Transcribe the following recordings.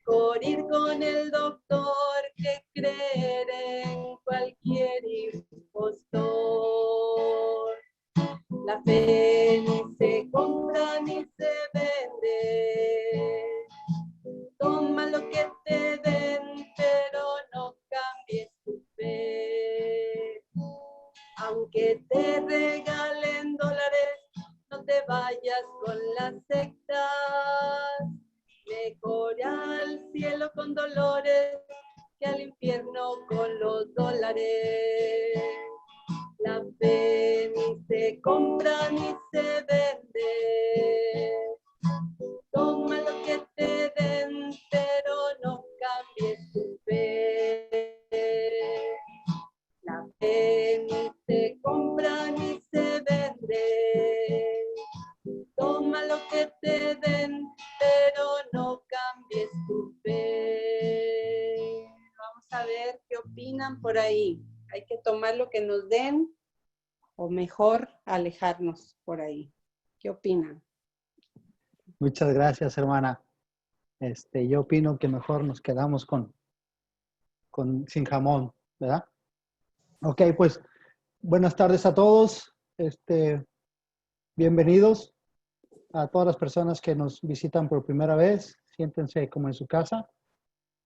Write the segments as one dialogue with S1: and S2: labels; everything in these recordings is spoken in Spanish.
S1: Mejor ir con el doctor que creer en cualquier impostor. La fe ni se compra ni se vende. Toma lo que te den, pero no cambies tu fe. Aunque te regalen dólares, no te vayas con las sectas. Mejor al cielo con dolores que al infierno con los dólares. La fe ni se compra ni se vende. Toma lo que te den, pero no cambies tu fe. La fe ni se compra ni se vende. Toma lo que te den, pero no cambies tu fe. Vamos a ver qué opinan por ahí. ¿Hay que tomar lo que nos den o mejor alejarnos por ahí? ¿Qué opinan?
S2: Muchas gracias, hermana. Yo opino que mejor nos quedamos sin jamón, ¿verdad? Ok, pues buenas tardes a todos. Bienvenidos a todas las personas que nos visitan por primera vez. Siéntense como en su casa.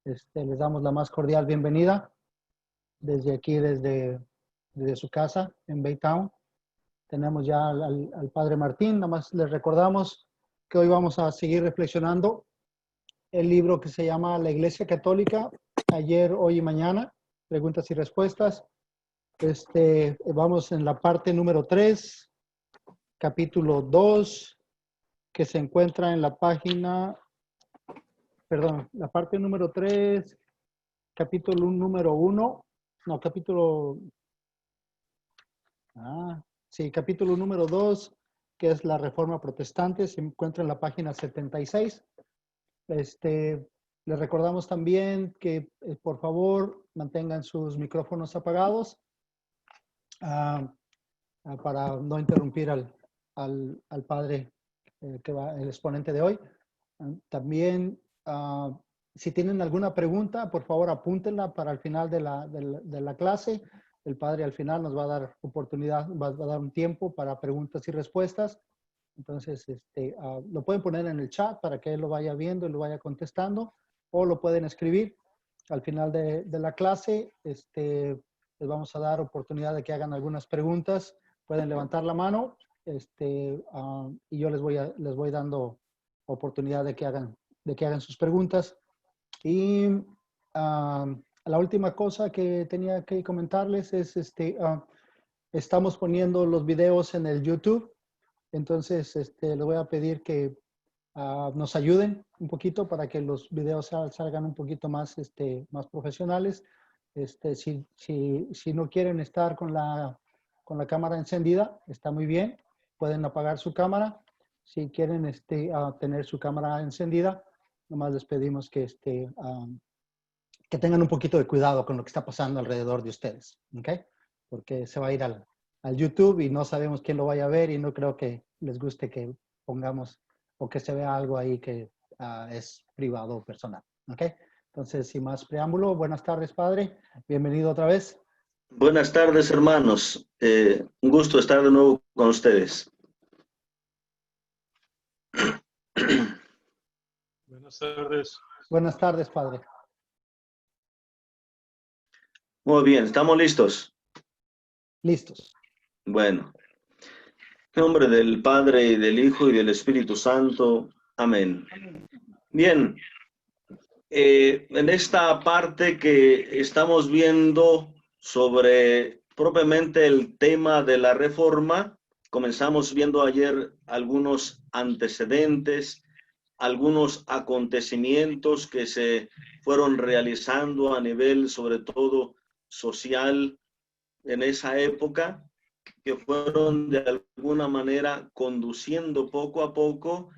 S2: Les damos la más cordial bienvenida desde aquí, desde su casa en Baytown. Tenemos ya al Padre Martín. Nada más les recordamos que hoy vamos a seguir reflexionando el libro que se llama La Iglesia Católica, ayer, hoy y mañana, preguntas y respuestas. Vamos en la parte número 3, capítulo 2, que se encuentra en la página, la parte número 3, capítulo número 1, no, capítulo número 2, que es la Reforma Protestante, se encuentra en la página 76. Les recordamos también que por favor mantengan sus micrófonos apagados para no interrumpir al padre el exponente de hoy. También si tienen alguna pregunta, por favor apúntenla para el final de la clase. El padre al final nos va a dar oportunidad, va a dar un tiempo para preguntas y respuestas. Entonces, lo pueden poner en el chat para que él lo vaya viendo y lo vaya contestando, o lo pueden escribir. Al final de la clase, les vamos a dar oportunidad de que hagan algunas preguntas. Pueden levantar la mano y yo les voy dando oportunidad de que hagan sus preguntas. Y la última cosa que tenía que comentarles es, estamos poniendo los videos en el YouTube. Entonces, les voy a pedir que nos ayuden un poquito para que los videos salgan un poquito más, más profesionales. Si no quieren estar con la cámara encendida, está muy bien. Pueden apagar su cámara. Si quieren tener su cámara encendida, nomás les pedimos que tengan un poquito de cuidado con lo que está pasando alrededor de ustedes, ¿ok? Porque se va a ir al YouTube y no sabemos quién lo vaya a ver y no creo que les guste que pongamos o que se vea algo ahí que es privado o personal, ¿ok? Entonces, sin más preámbulo, buenas tardes, Padre. Bienvenido otra vez.
S3: Buenas tardes, hermanos. Un gusto estar de nuevo con ustedes.
S4: Buenas tardes.
S2: Buenas tardes, Padre.
S3: Muy bien, ¿estamos listos?
S2: Listos.
S3: Bueno, en nombre del Padre, y del Hijo, y del Espíritu Santo. Amén. Bien, en esta parte que estamos viendo sobre propiamente el tema de la reforma, comenzamos viendo ayer algunos antecedentes, algunos acontecimientos que se fueron realizando a nivel, sobre todo, social en esa época, que fueron de alguna manera conduciendo poco a poco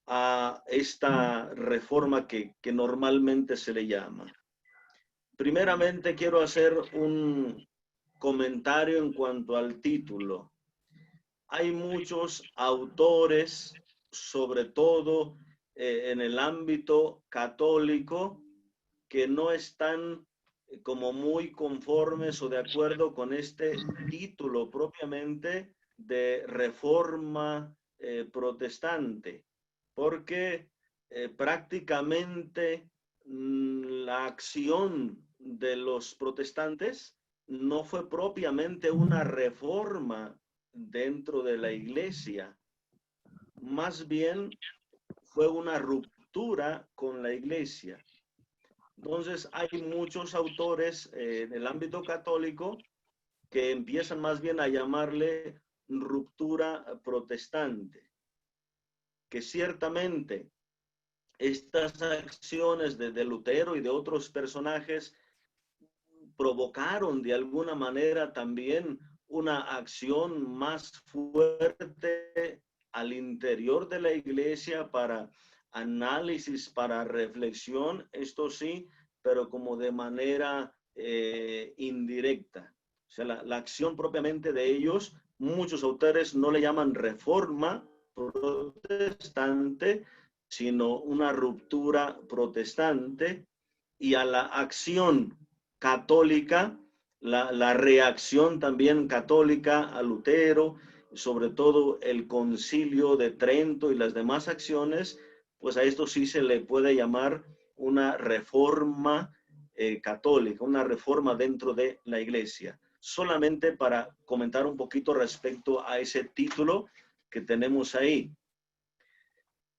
S3: a esta reforma que normalmente se le llama. Primeramente quiero hacer un comentario en cuanto al título. Hay muchos autores, sobre todo en el ámbito católico que no están como muy conformes o de acuerdo con este título propiamente de reforma protestante, porque prácticamente la acción de los protestantes no fue propiamente una reforma dentro de la iglesia, más bien fue una ruptura con la iglesia. Entonces hay muchos autores en el ámbito católico que empiezan más bien a llamarle ruptura protestante, que ciertamente estas acciones de Lutero y de otros personajes provocaron de alguna manera también una acción más fuerte al interior de la iglesia para análisis, para reflexión, esto sí, pero como de manera indirecta. O sea, la acción propiamente de ellos, muchos autores no le llaman reforma protestante, sino una ruptura protestante, y a la acción católica, la reacción también católica a Lutero, sobre todo el Concilio de Trento y las demás acciones, pues a esto sí se le puede llamar una reforma católica, una reforma dentro de la iglesia. Solamente para comentar un poquito respecto a ese título que tenemos ahí.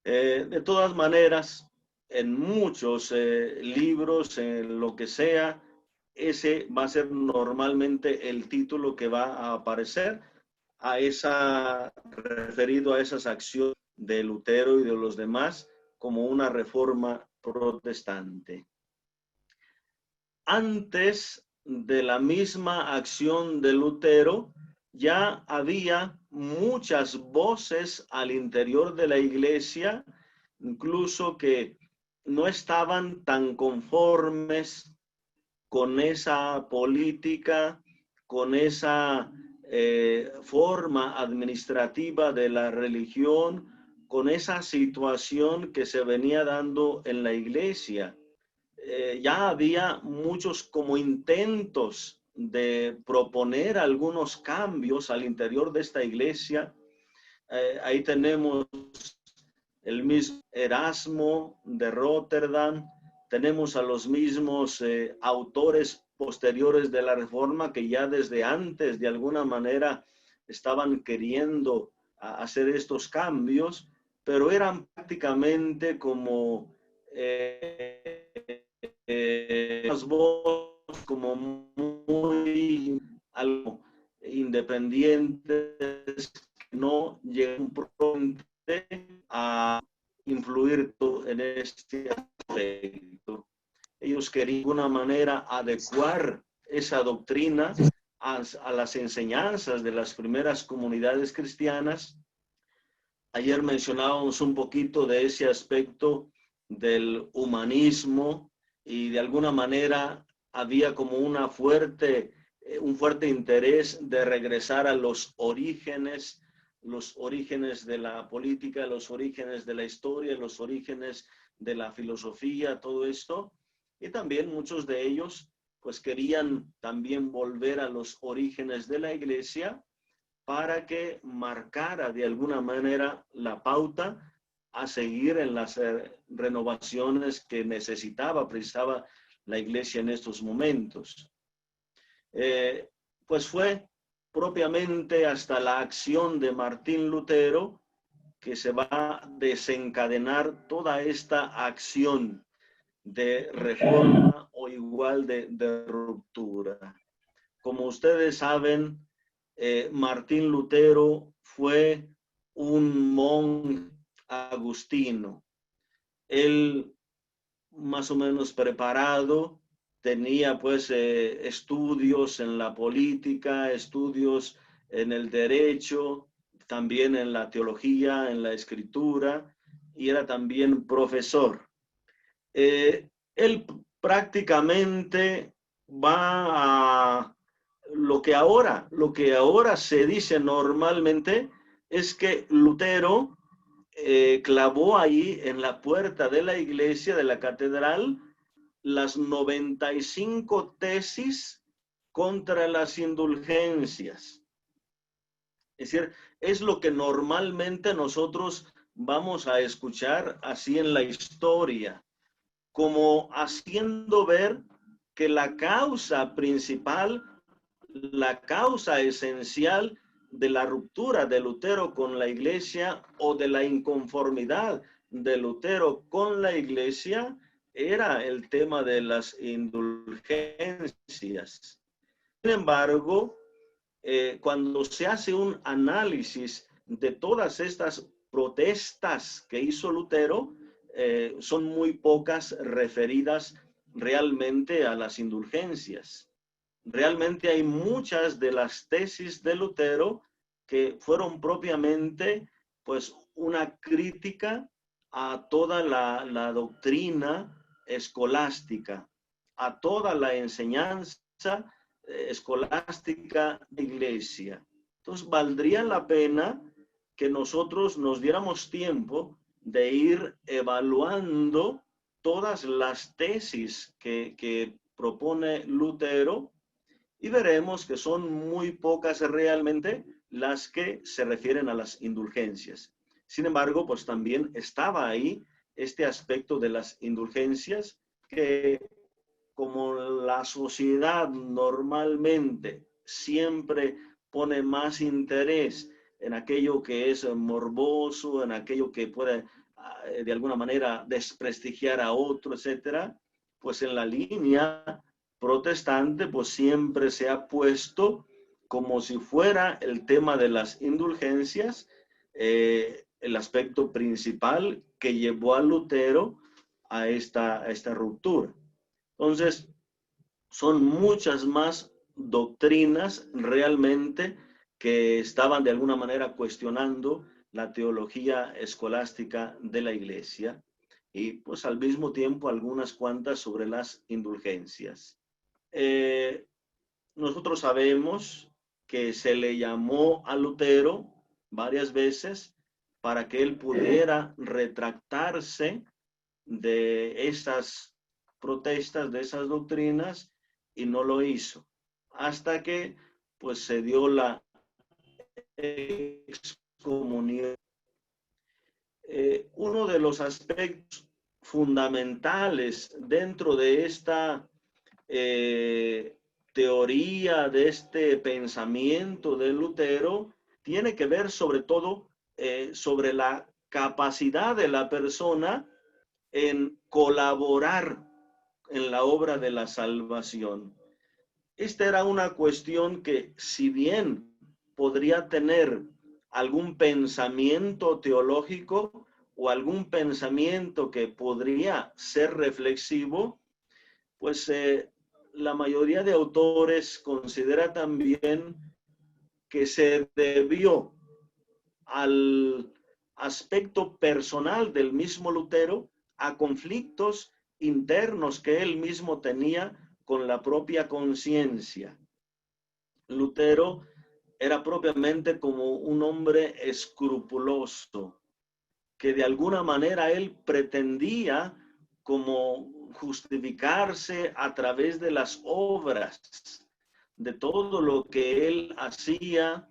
S3: De todas maneras, en muchos libros, en lo que sea, ese va a ser normalmente el título que va a aparecer referido a esas acciones de Lutero y de los demás como una reforma protestante. Antes de la misma acción de Lutero, ya había muchas voces al interior de la iglesia, incluso que no estaban tan conformes con esa política, con esa forma administrativa de la religión, con esa situación que se venía dando en la iglesia. Ya había muchos como intentos de proponer algunos cambios al interior de esta iglesia. Ahí tenemos el mismo Erasmo de Rotterdam, tenemos a los mismos autores posteriores de la Reforma que ya desde antes de alguna manera estaban queriendo hacer estos cambios, pero eran prácticamente como como muy algo independientes, que no llegan a influir en este aspecto. Ellos querían de alguna manera adecuar esa doctrina a las enseñanzas de las primeras comunidades cristianas. Ayer mencionábamos un poquito de ese aspecto del humanismo y de alguna manera había como un fuerte interés de regresar a los orígenes de la política, los orígenes de la historia, los orígenes de la filosofía, todo esto. Y también muchos de ellos pues querían también volver a los orígenes de la iglesia para que marcara de alguna manera la pauta a seguir en las renovaciones que precisaba la iglesia en estos momentos. Pues fue propiamente hasta la acción de Martín Lutero que se va a desencadenar toda esta acción de reforma o igual de ruptura. Como ustedes saben, Martín Lutero fue un monje agustino. Él más o menos preparado, tenía pues estudios en la política, estudios en el derecho, también en la teología, en la escritura, y era también profesor. Él prácticamente va a lo que ahora se dice normalmente es que Lutero clavó ahí en la puerta de la iglesia, de la catedral, las 95 tesis contra las indulgencias. Es decir, es lo que normalmente nosotros vamos a escuchar así en la historia, como haciendo ver que la causa principal, la causa esencial de la ruptura de Lutero con la iglesia o de la inconformidad de Lutero con la iglesia era el tema de las indulgencias. Sin embargo, cuando se hace un análisis de todas estas protestas que hizo Lutero, son muy pocas referidas realmente a las indulgencias. Realmente hay muchas de las tesis de Lutero que fueron propiamente pues una crítica a toda la doctrina escolástica, a toda la enseñanza escolástica de iglesia. Entonces valdría la pena que nosotros nos diéramos tiempo de ir evaluando todas las tesis que propone Lutero, y veremos que son muy pocas realmente las que se refieren a las indulgencias. Sin embargo, pues también estaba ahí este aspecto de las indulgencias que, como la sociedad normalmente siempre pone más interés en aquello que es morboso, en aquello que puede de alguna manera desprestigiar a otro, etcétera, pues en la línea protestante pues siempre se ha puesto como si fuera el tema de las indulgencias el aspecto principal que llevó a Lutero a esta ruptura. Entonces, son muchas más doctrinas realmente que estaban de alguna manera cuestionando la teología escolástica de la iglesia, y pues al mismo tiempo algunas cuantas sobre las indulgencias. Nosotros sabemos que se le llamó a Lutero varias veces para que él pudiera retractarse de esas protestas, de esas doctrinas, y no lo hizo, hasta que pues se dio la excomunión. Uno de los aspectos fundamentales dentro de esta teoría, de este pensamiento de Lutero, tiene que ver sobre todo sobre la capacidad de la persona en colaborar en la obra de la salvación. Esta era una cuestión que, si bien podría tener algún pensamiento teológico o algún pensamiento que podría ser reflexivo, pues la mayoría de autores considera también que se debió al aspecto personal del mismo Lutero, a conflictos internos que él mismo tenía con la propia conciencia. Lutero era propiamente como un hombre escrupuloso, que de alguna manera él pretendía como justificarse a través de las obras, de todo lo que él hacía,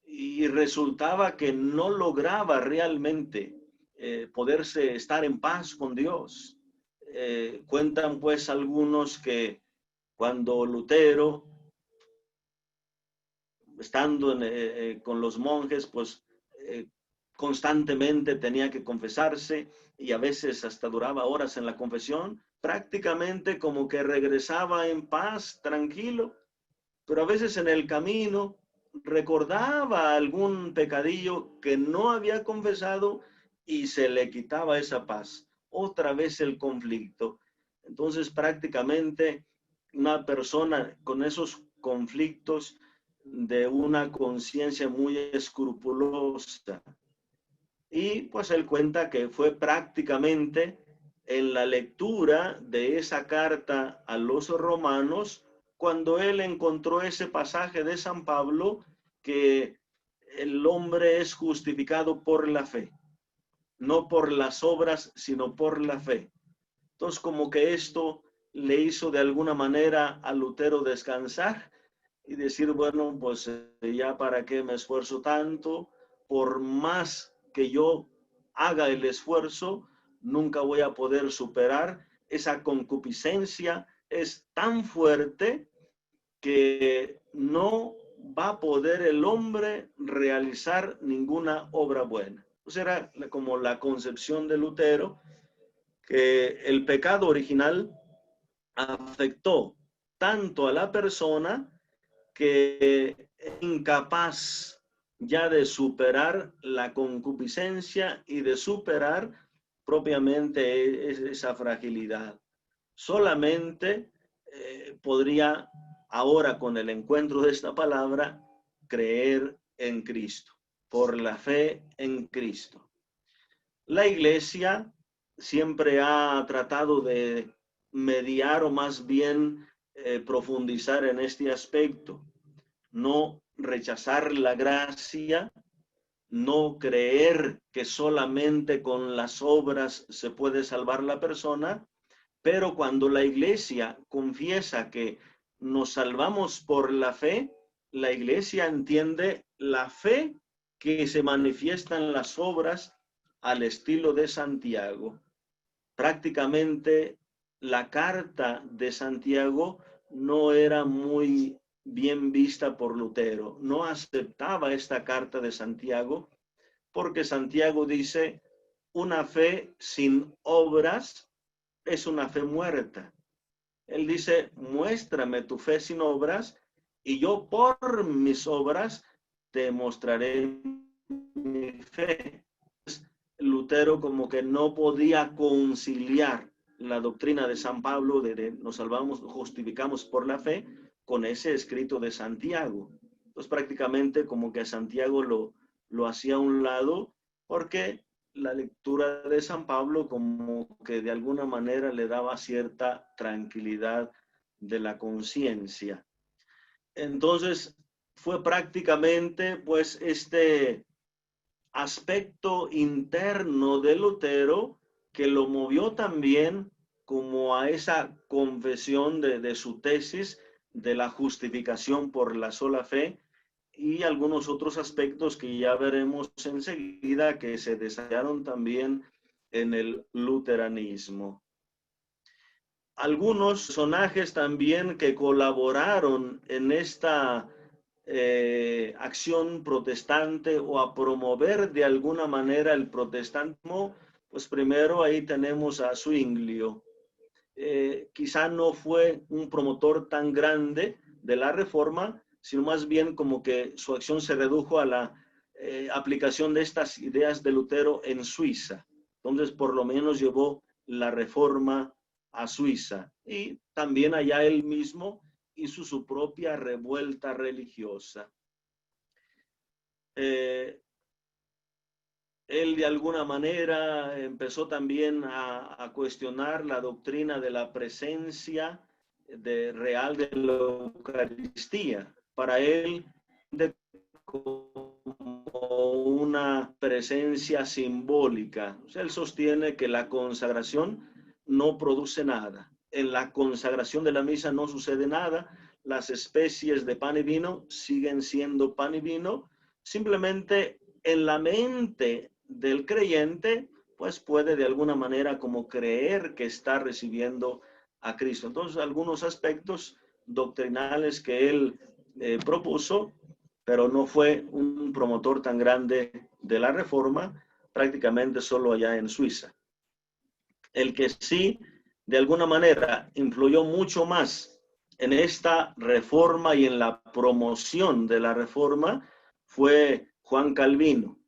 S3: y resultaba que no lograba realmente poderse estar en paz con Dios. Cuentan pues algunos que cuando Lutero, estando con los monjes, pues constantemente tenía que confesarse, y a veces hasta duraba horas en la confesión, prácticamente como que regresaba en paz, tranquilo, pero a veces en el camino recordaba algún pecadillo que no había confesado y se le quitaba esa paz. Otra vez el conflicto. Entonces prácticamente una persona con esos conflictos de una conciencia muy escrupulosa. Y pues él cuenta que fue prácticamente en la lectura de esa carta a los romanos cuando él encontró ese pasaje de San Pablo, que el hombre es justificado por la fe. no por las obras, sino por la fe. Entonces, como que esto le hizo de alguna manera a Lutero descansar y decir, bueno, pues ya para qué me esfuerzo tanto, por más que yo haga el esfuerzo, nunca voy a poder superar esa concupiscencia, es tan fuerte que no va a poder el hombre realizar ninguna obra buena. Pues era como la concepción de Lutero, que el pecado original afectó tanto a la persona que es incapaz ya de superar la concupiscencia y de superar propiamente esa fragilidad. Solamente podría ahora, con el encuentro de esta palabra, creer en Cristo, por la fe en Cristo. La Iglesia siempre ha tratado de mediar o más bien profundizar en este aspecto, no rechazar la gracia, no creer que solamente con las obras se puede salvar la persona, pero cuando la Iglesia confiesa que nos salvamos por la fe, la Iglesia entiende la fe que se manifiesta en las obras al estilo de Santiago. Prácticamente la carta de Santiago no era muy bien vista por Lutero. No aceptaba esta carta de Santiago porque Santiago dice, una fe sin obras es una fe muerta. Él dice, muéstrame tu fe sin obras y yo por mis obras te mostraré mi fe. Lutero como que no podía conciliar la doctrina de San Pablo de nos salvamos, justificamos por la fe, con ese escrito de Santiago. Entonces prácticamente como que Santiago lo hacía a un lado porque la lectura de San Pablo como que de alguna manera le daba cierta tranquilidad de la conciencia. Entonces fue prácticamente pues este aspecto interno de Lutero que lo movió también como a esa confesión de su tesis de la justificación por la sola fe y algunos otros aspectos que ya veremos enseguida que se desarrollaron también en el luteranismo. Algunos personajes también que colaboraron en esta acción protestante o a promover de alguna manera el protestantismo, pues primero ahí tenemos a Zwinglio. Quizá no fue un promotor tan grande de la reforma, sino más bien como que su acción se redujo a la aplicación de estas ideas de Lutero en Suiza. Entonces, por lo menos llevó la reforma a Suiza y también allá él mismo hizo su propia revuelta religiosa. Él de alguna manera empezó también a cuestionar la doctrina de la presencia real de la Eucaristía. Para él, como una presencia simbólica. O sea, él sostiene que la consagración no produce nada. En la consagración de la misa no sucede nada. Las especies de pan y vino siguen siendo pan y vino. Simplemente en la mente del creyente, pues puede de alguna manera como creer que está recibiendo a Cristo. Entonces, algunos aspectos doctrinales que él propuso, pero no fue un promotor tan grande de la reforma, prácticamente solo allá en Suiza. El que sí, de alguna manera, influyó mucho más en esta reforma y en la promoción de la reforma fue Juan Calvino,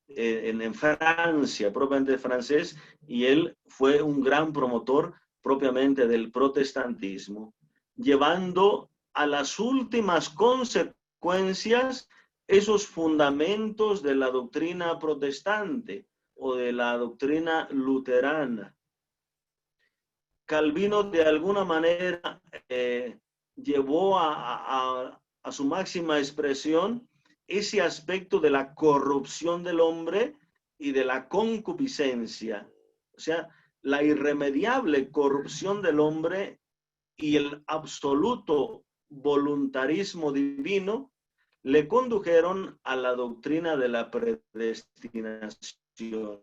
S3: en Francia, propiamente francés, y él fue un gran promotor propiamente del protestantismo, llevando a las últimas consecuencias esos fundamentos de la doctrina protestante o de la doctrina luterana. Calvino de alguna manera llevó a su máxima expresión ese aspecto de la corrupción del hombre y de la concupiscencia, o sea, la irremediable corrupción del hombre y el absoluto voluntarismo divino, le condujeron a la doctrina de la predestinación.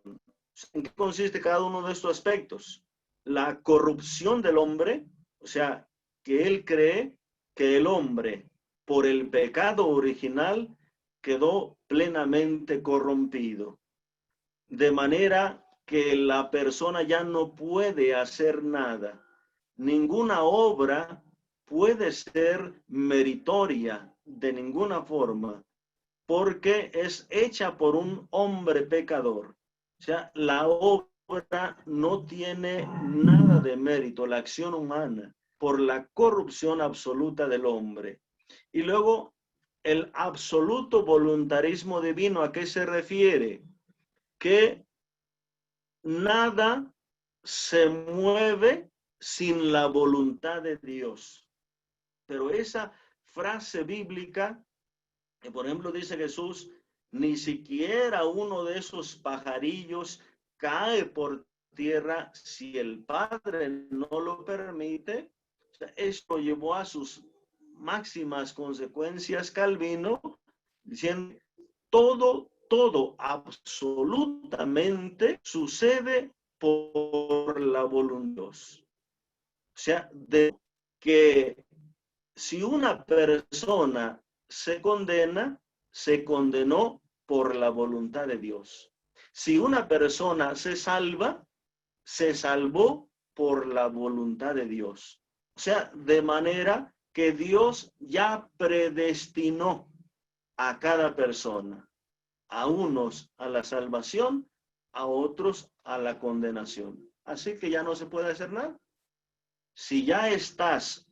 S3: ¿En qué consiste cada uno de estos aspectos? La corrupción del hombre, o sea, que él cree que el hombre, por el pecado original, quedó plenamente corrompido, de manera que la persona ya no puede hacer nada. Ninguna obra puede ser meritoria de ninguna forma, porque es hecha por un hombre pecador. O sea, la obra no tiene nada de mérito, la acción humana, por la corrupción absoluta del hombre. Y luego, el absoluto voluntarismo divino, ¿a qué se refiere? Que nada se mueve sin la voluntad de Dios. Pero esa frase bíblica, que por ejemplo dice Jesús, ni siquiera uno de esos pajarillos cae por tierra si el Padre no lo permite. Esto llevó a sus máximas consecuencias Calvino, diciendo, todo absolutamente sucede por la voluntad de Dios. O sea, de que si una persona se condena, se condenó por la voluntad de Dios. Si una persona se salva, se salvó por la voluntad de Dios. O sea, de manera que Dios ya predestinó a cada persona, a unos a la salvación, a otros a la condenación. Así que ya no se puede hacer nada. Si ya estás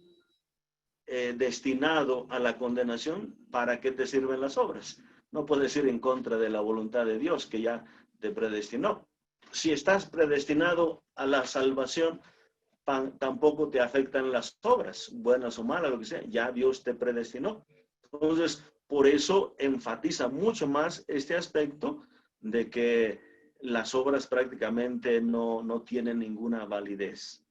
S3: destinado a la condenación, ¿para qué te sirven las obras? No puedes ir en contra de la voluntad de Dios que ya te predestinó. Si estás predestinado a la salvación, tampoco te afectan las obras, buenas o malas, lo que sea, ya Dios te predestinó. Entonces, por eso enfatiza mucho más este aspecto de que las obras prácticamente no tienen ninguna validez.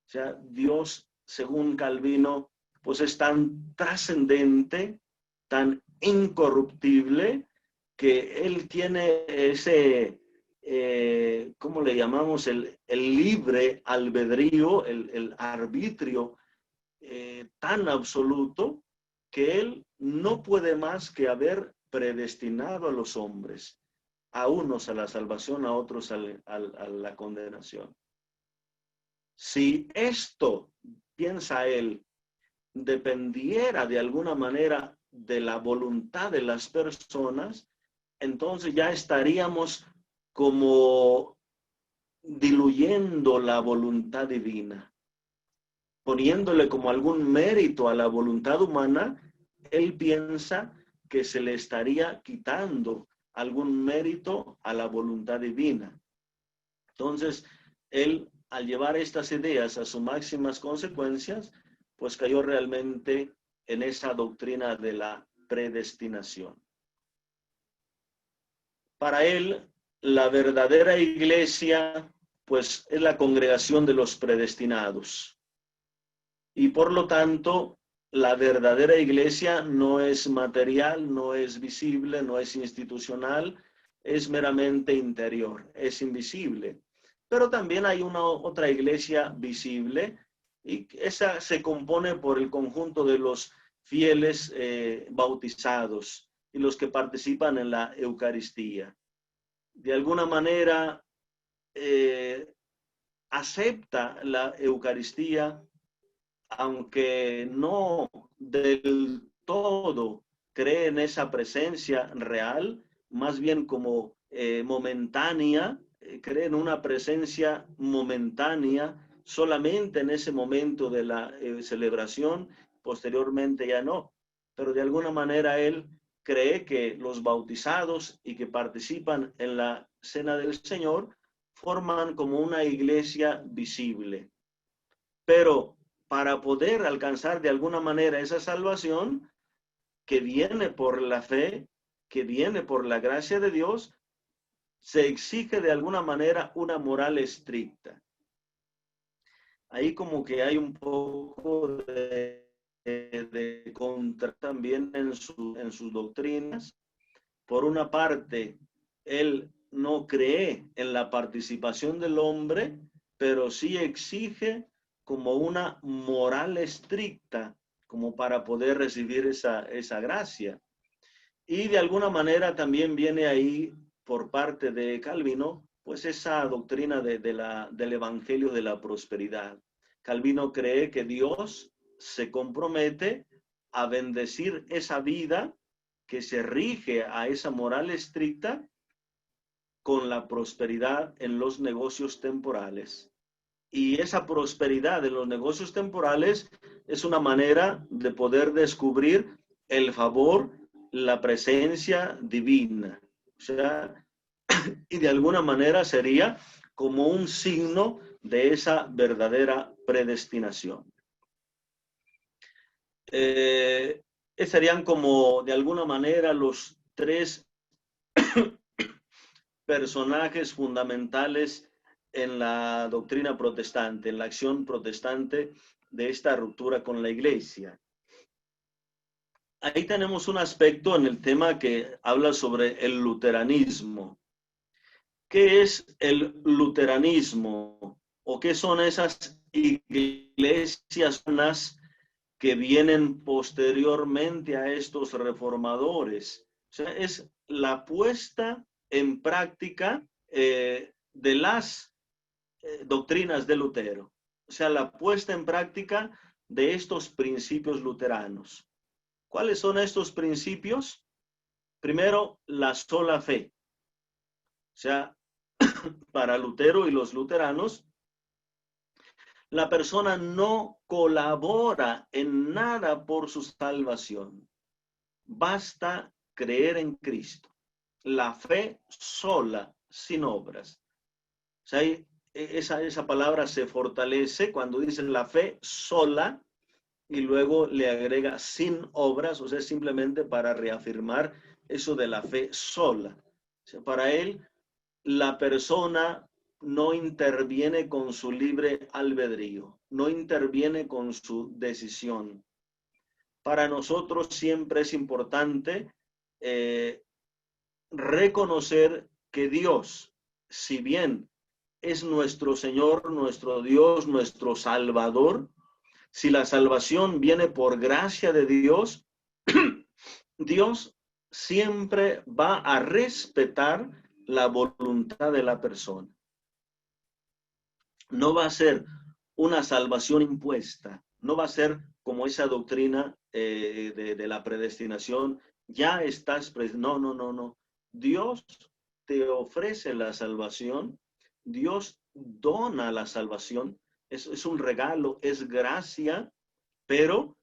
S3: O sea, Dios, según Calvino, pues es tan trascendente, tan incorruptible, que Él tiene ese, ¿cómo le llamamos? El libre albedrío, el arbitrio tan absoluto, que Él no puede más que haber predestinado a los hombres, a unos a la salvación, a otros a la condenación. Si esto, piensa él, dependiera de alguna manera de la voluntad de las personas, entonces ya estaríamos como diluyendo la voluntad divina, poniéndole como algún mérito a la voluntad humana. Él piensa que se le estaría quitando algún mérito a la voluntad divina. Entonces, él, al llevar estas ideas a sus máximas consecuencias, pues cayó realmente en esa doctrina de la predestinación. Para él, la verdadera iglesia, pues es la congregación de los predestinados. Y por lo tanto, la verdadera iglesia no es material, no es visible, no es institucional, es meramente interior, es invisible. Pero también hay otra iglesia visible, y esa se compone por el conjunto de los fieles bautizados y los que participan en la Eucaristía. De alguna manera acepta la Eucaristía, aunque no del todo cree en esa presencia real, más bien como momentánea, cree en una presencia momentánea solamente en ese momento de la celebración, posteriormente ya no. Pero de alguna manera él cree que los bautizados y que participan en la cena del Señor forman como una iglesia visible. Pero para poder alcanzar de alguna manera esa salvación que viene por la fe, que viene por la gracia de Dios, se exige de alguna manera una moral estricta. Ahí como que hay un poco de contra también en sus doctrinas. Por una parte, él no cree en la participación del hombre, pero sí exige como una moral estricta, como para poder recibir esa gracia. Y de alguna manera también viene ahí por parte de Calvino, pues esa doctrina del evangelio de la prosperidad. Calvino cree que Dios se compromete a bendecir esa vida que se rige a esa moral estricta con la prosperidad en los negocios temporales. Y esa prosperidad en los negocios temporales es una manera de poder descubrir el favor, la presencia divina. O sea, y de alguna manera sería como un signo de esa verdadera predestinación. Serían como de alguna manera los tres personajes fundamentales en la doctrina protestante, en la acción protestante de esta ruptura con la iglesia. Ahí tenemos un aspecto en el tema que habla sobre el luteranismo. ¿Qué es el luteranismo? ¿O qué son esas iglesias que vienen posteriormente a estos reformadores? O sea, es la puesta en práctica de las doctrinas de Lutero. O sea, la puesta en práctica de estos principios luteranos. ¿Cuáles son estos principios? Primero, la sola fe. O sea, para Lutero y los luteranos, la persona no colabora en nada por su salvación. Basta creer en Cristo. La fe sola, sin obras. O sea, esa palabra se fortalece cuando dice la fe sola y luego le agrega sin obras, o sea, simplemente para reafirmar eso de la fe sola. O sea, para él, la persona no interviene con su libre albedrío, no interviene con su decisión. Para nosotros siempre es importante reconocer que Dios, si bien es nuestro Señor, nuestro Dios, nuestro Salvador, si la salvación viene por gracia de Dios, Dios siempre va a respetar la voluntad de la persona. No va a ser una salvación impuesta, no va a ser como esa doctrina de la predestinación, ya estás, no. Dios te ofrece la salvación, Dios dona la salvación, es un regalo, es gracia, pero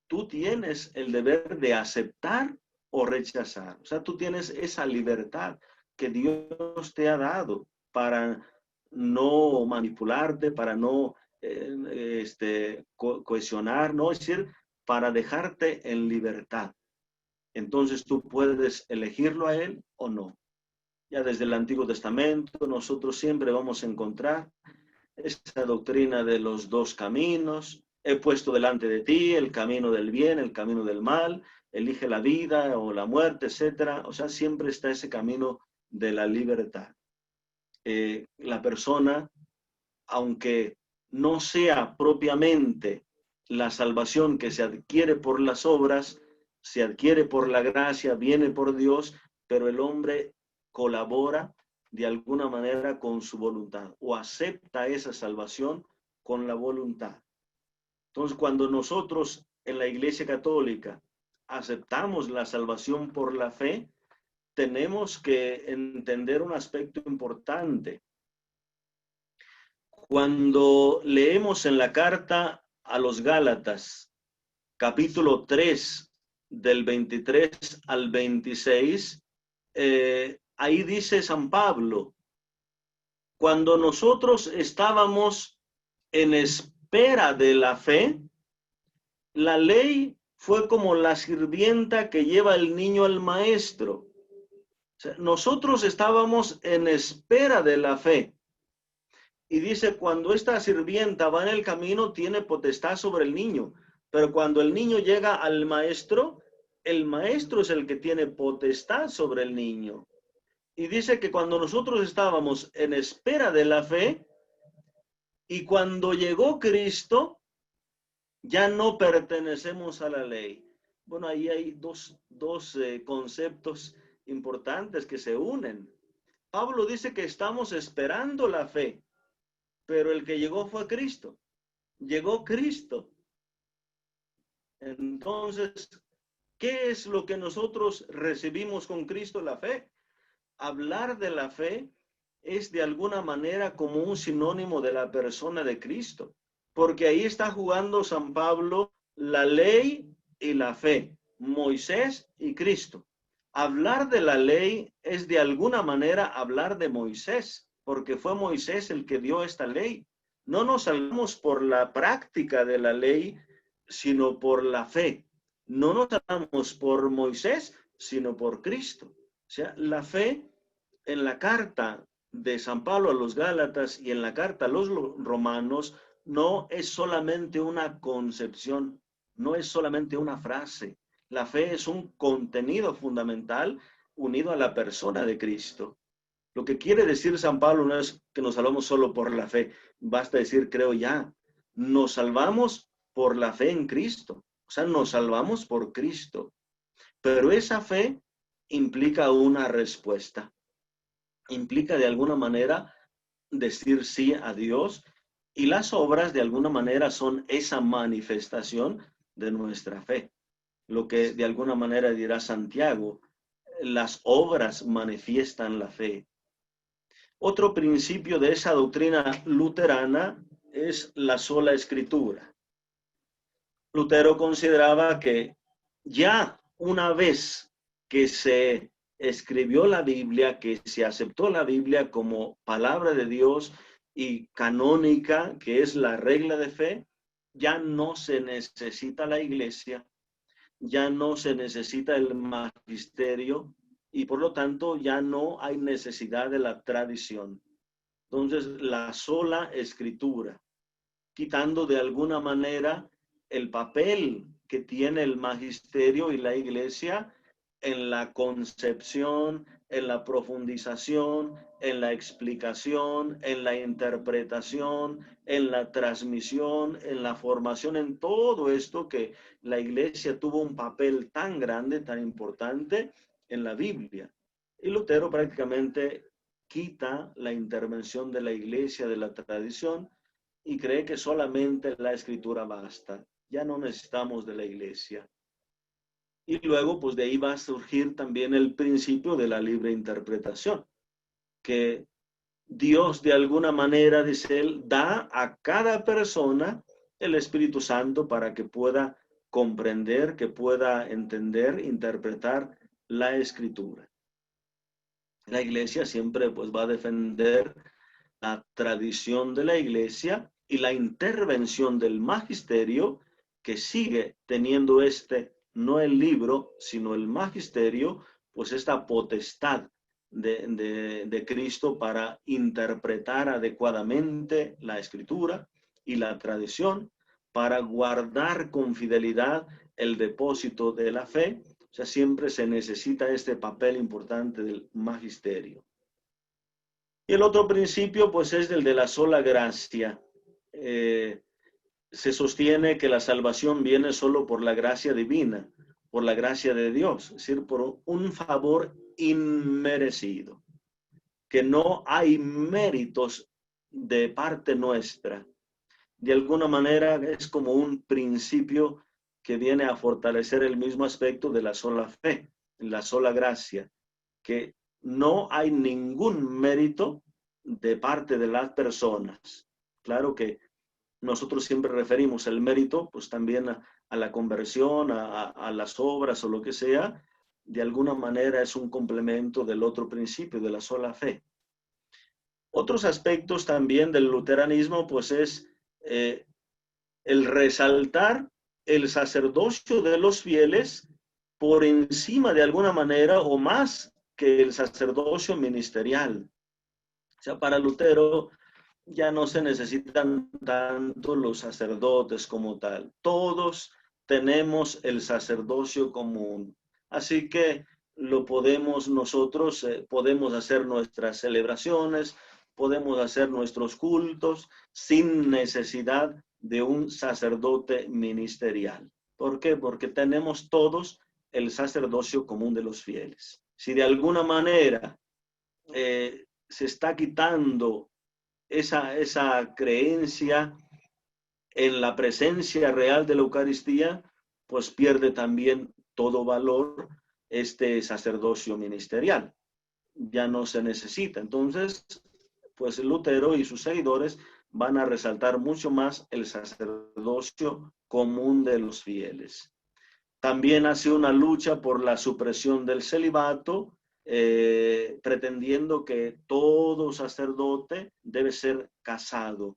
S3: tú tienes el deber de aceptar o rechazar. O sea, tú tienes esa libertad que Dios te ha dado para no manipularte, para no cohesionar, ¿no? Es decir, para dejarte en libertad. Entonces tú puedes elegirlo a Él o no. Ya desde el Antiguo Testamento nosotros siempre vamos a encontrar esa doctrina de los dos caminos. He puesto delante de ti el camino del bien, el camino del mal, elige la vida o la muerte, etcétera. O sea, siempre está ese camino de la libertad. La persona, aunque no sea propiamente la salvación que se adquiere por las obras, se adquiere por la gracia, viene por Dios, pero el hombre colabora de alguna manera con su voluntad o acepta esa salvación con la voluntad. Entonces, cuando nosotros en la Iglesia Católica aceptamos la salvación por la fe, tenemos que entender un aspecto importante. Cuando leemos en la carta a los Gálatas, capítulo 3, del 23 al 26, ahí dice San Pablo, cuando nosotros estábamos en espera de la fe, la ley fue como la sirvienta que lleva el niño al maestro. sea, nosotros estábamos en espera de la fe. Y dice, cuando esta sirvienta va en el camino, tiene potestad sobre el niño. Pero cuando el niño llega al maestro, el maestro es el que tiene potestad sobre el niño. Y dice que cuando nosotros estábamos en espera de la fe, y cuando llegó Cristo, ya no pertenecemos a la ley. Bueno, ahí hay dos conceptos importantes que se unen. Pablo dice que estamos esperando la fe, pero el que llegó fue Cristo. Llegó Cristo. Entonces, ¿qué es lo que nosotros recibimos con Cristo? La fe. Hablar de la fe es de alguna manera como un sinónimo de la persona de Cristo, porque ahí está jugando San Pablo la ley y la fe, Moisés y Cristo. Hablar de la ley es de alguna manera hablar de Moisés, porque fue Moisés el que dio esta ley. No nos salvamos por la práctica de la ley, sino por la fe. No nos salvamos por Moisés, sino por Cristo. O sea, la fe en la carta de San Pablo a los Gálatas y en la carta a los romanos no es solamente una concepción, no es solamente una frase. La fe es un contenido fundamental unido a la persona de Cristo. Lo que quiere decir San Pablo no es que nos salvamos solo por la fe, basta decir creo ya. Nos salvamos por la fe en Cristo, o sea, nos salvamos por Cristo. Pero esa fe implica una respuesta. Implica de alguna manera decir sí a Dios, y las obras de alguna manera son esa manifestación de nuestra fe. Lo que de alguna manera dirá Santiago, las obras manifiestan la fe. Otro principio de esa doctrina luterana es la sola escritura. Lutero consideraba que ya una vez que se escribió la Biblia, que se aceptó la Biblia como palabra de Dios y canónica, que es la regla de fe, ya no se necesita la iglesia, ya no se necesita el magisterio y por lo tanto ya no hay necesidad de la tradición. Entonces, la sola escritura, quitando de alguna manera el papel que tiene el magisterio y la iglesia en la concepción, en la profundización, en la explicación, en la interpretación, en la transmisión, en la formación, en todo esto que la iglesia tuvo un papel tan grande, tan importante en la Biblia. Y Lutero prácticamente quita la intervención de la iglesia, de la tradición, y cree que solamente la escritura basta. Ya no necesitamos de la iglesia. Y luego, pues de ahí va a surgir también el principio de la libre interpretación, que Dios de alguna manera, dice él, da a cada persona el Espíritu Santo para que pueda comprender, que pueda entender, interpretar la escritura. La iglesia siempre pues va a defender la tradición de la iglesia y la intervención del magisterio, que sigue teniendo no el libro, sino el magisterio, pues esta potestad de Cristo para interpretar adecuadamente la escritura y la tradición, para guardar con fidelidad el depósito de la fe. O sea, siempre se necesita este papel importante del magisterio. Y el otro principio, pues, es el de la sola gracia. Se sostiene que la salvación viene solo por la gracia divina, por la gracia de Dios, es decir, por un favor inmerecido, que no hay méritos de parte nuestra. De alguna manera es como un principio que viene a fortalecer el mismo aspecto de la sola fe, la sola gracia, que no hay ningún mérito de parte de las personas. Claro que nosotros siempre referimos el mérito, pues también a la conversión, a las obras o lo que sea. De alguna manera es un complemento del otro principio, de la sola fe. Otros aspectos también del luteranismo, pues es el resaltar el sacerdocio de los fieles por encima de alguna manera o más que el sacerdocio ministerial. O sea, para Lutero ya no se necesitan tanto los sacerdotes como tal. Todos tenemos el sacerdocio común. Así que lo podemos nosotros, podemos hacer nuestras celebraciones, podemos hacer nuestros cultos sin necesidad de un sacerdote ministerial. ¿Por qué? Porque tenemos todos el sacerdocio común de los fieles. Si de alguna manera se está quitando esa creencia en la presencia real de la Eucaristía, pues pierde también todo valor este sacerdocio ministerial. Ya no se necesita. Entonces, pues Lutero y sus seguidores van a resaltar mucho más el sacerdocio común de los fieles. También hace una lucha por la supresión del celibato, pretendiendo que todo sacerdote debe ser casado.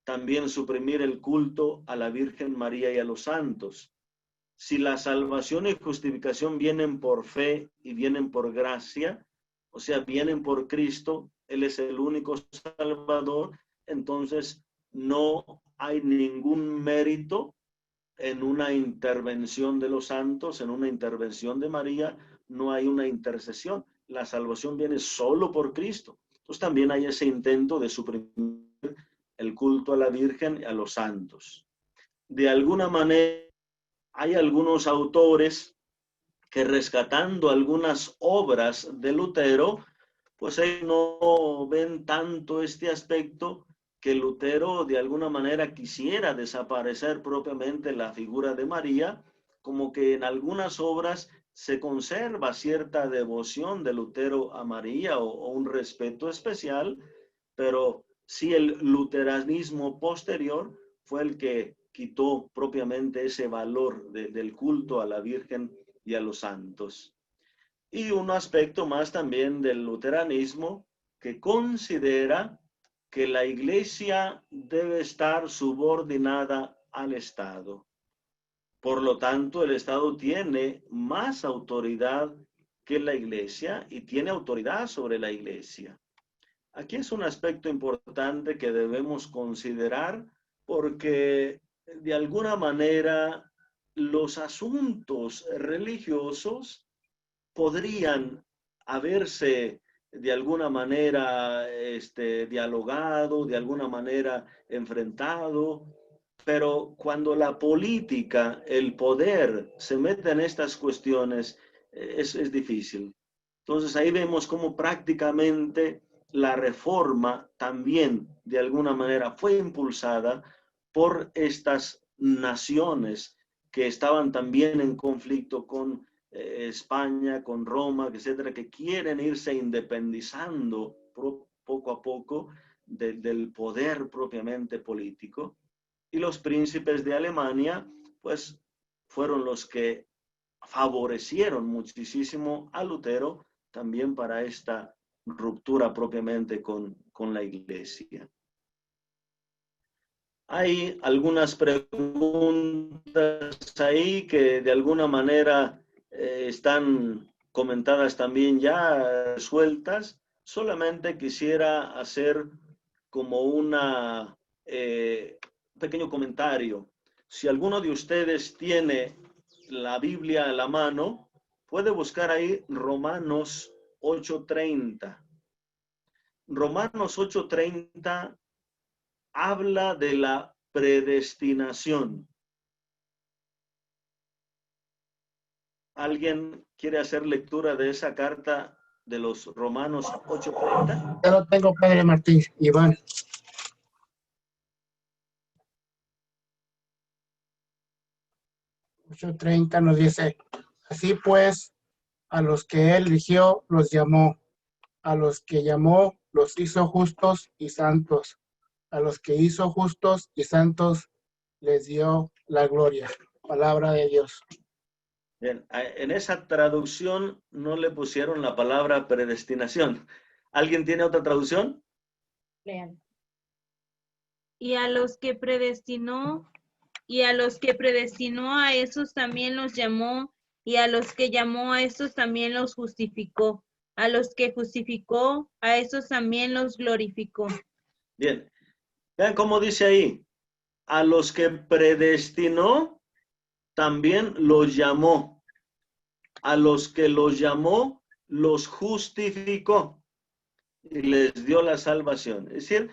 S3: También suprimir el culto a la Virgen María y a los santos. Si la salvación y justificación vienen por fe y vienen por gracia, o sea, vienen por Cristo, Él es el único Salvador, entonces no hay ningún mérito en una intervención de los santos, en una intervención de María, no hay una intercesión. La salvación viene solo por Cristo. Entonces también hay ese intento de suprimir el culto a la Virgen y a los santos. De alguna manera, hay algunos autores que rescatando algunas obras de Lutero, pues ellos no ven tanto este aspecto, que Lutero de alguna manera quisiera desaparecer propiamente la figura de María, como que en algunas obras se conserva cierta devoción de Lutero a María o un respeto especial, pero sí el luteranismo posterior fue el que quitó propiamente ese valor del culto a la Virgen y a los santos. Y un aspecto más también del luteranismo, que considera que la iglesia debe estar subordinada al Estado. Por lo tanto, el Estado tiene más autoridad que la iglesia y tiene autoridad sobre la iglesia. Aquí es un aspecto importante que debemos considerar, porque de alguna manera los asuntos religiosos podrían haberse de alguna manera dialogado, de alguna manera enfrentado, pero cuando la política, el poder se mete en estas cuestiones, es difícil. Entonces ahí vemos cómo prácticamente la reforma también de alguna manera fue impulsada por estas naciones que estaban también en conflicto con España, con Roma, etcétera, que quieren irse independizando poco a poco del poder propiamente político. Y los príncipes de Alemania, pues, fueron los que favorecieron muchísimo a Lutero también para esta ruptura propiamente con la iglesia. Hay algunas preguntas ahí que de alguna manera están comentadas también ya resueltas. Solamente quisiera hacer como una pequeño comentario. Si alguno de ustedes tiene la Biblia a la mano, puede buscar ahí Romanos 8:30. Romanos 8:30 habla de la predestinación. ¿Alguien quiere hacer lectura de esa carta de los Romanos 8:30?
S5: Ya lo tengo, Padre Martín. Iván. 8:30 nos dice: así pues, a los que él eligió los llamó, a los que llamó los hizo justos y santos, a los que hizo justos y santos les dio la gloria. Palabra de Dios.
S3: Bien, en esa traducción no le pusieron la palabra predestinación. ¿Alguien tiene otra traducción?
S6: Lean. Y a los que predestinó, a esos también los llamó, Y a los que llamó, a estos también los justificó. A los que justificó, a estos también los glorificó.
S3: Bien, vean cómo dice ahí, a los que predestinó, también los llamó. A los que los llamó, los justificó y les dio la salvación. Es decir,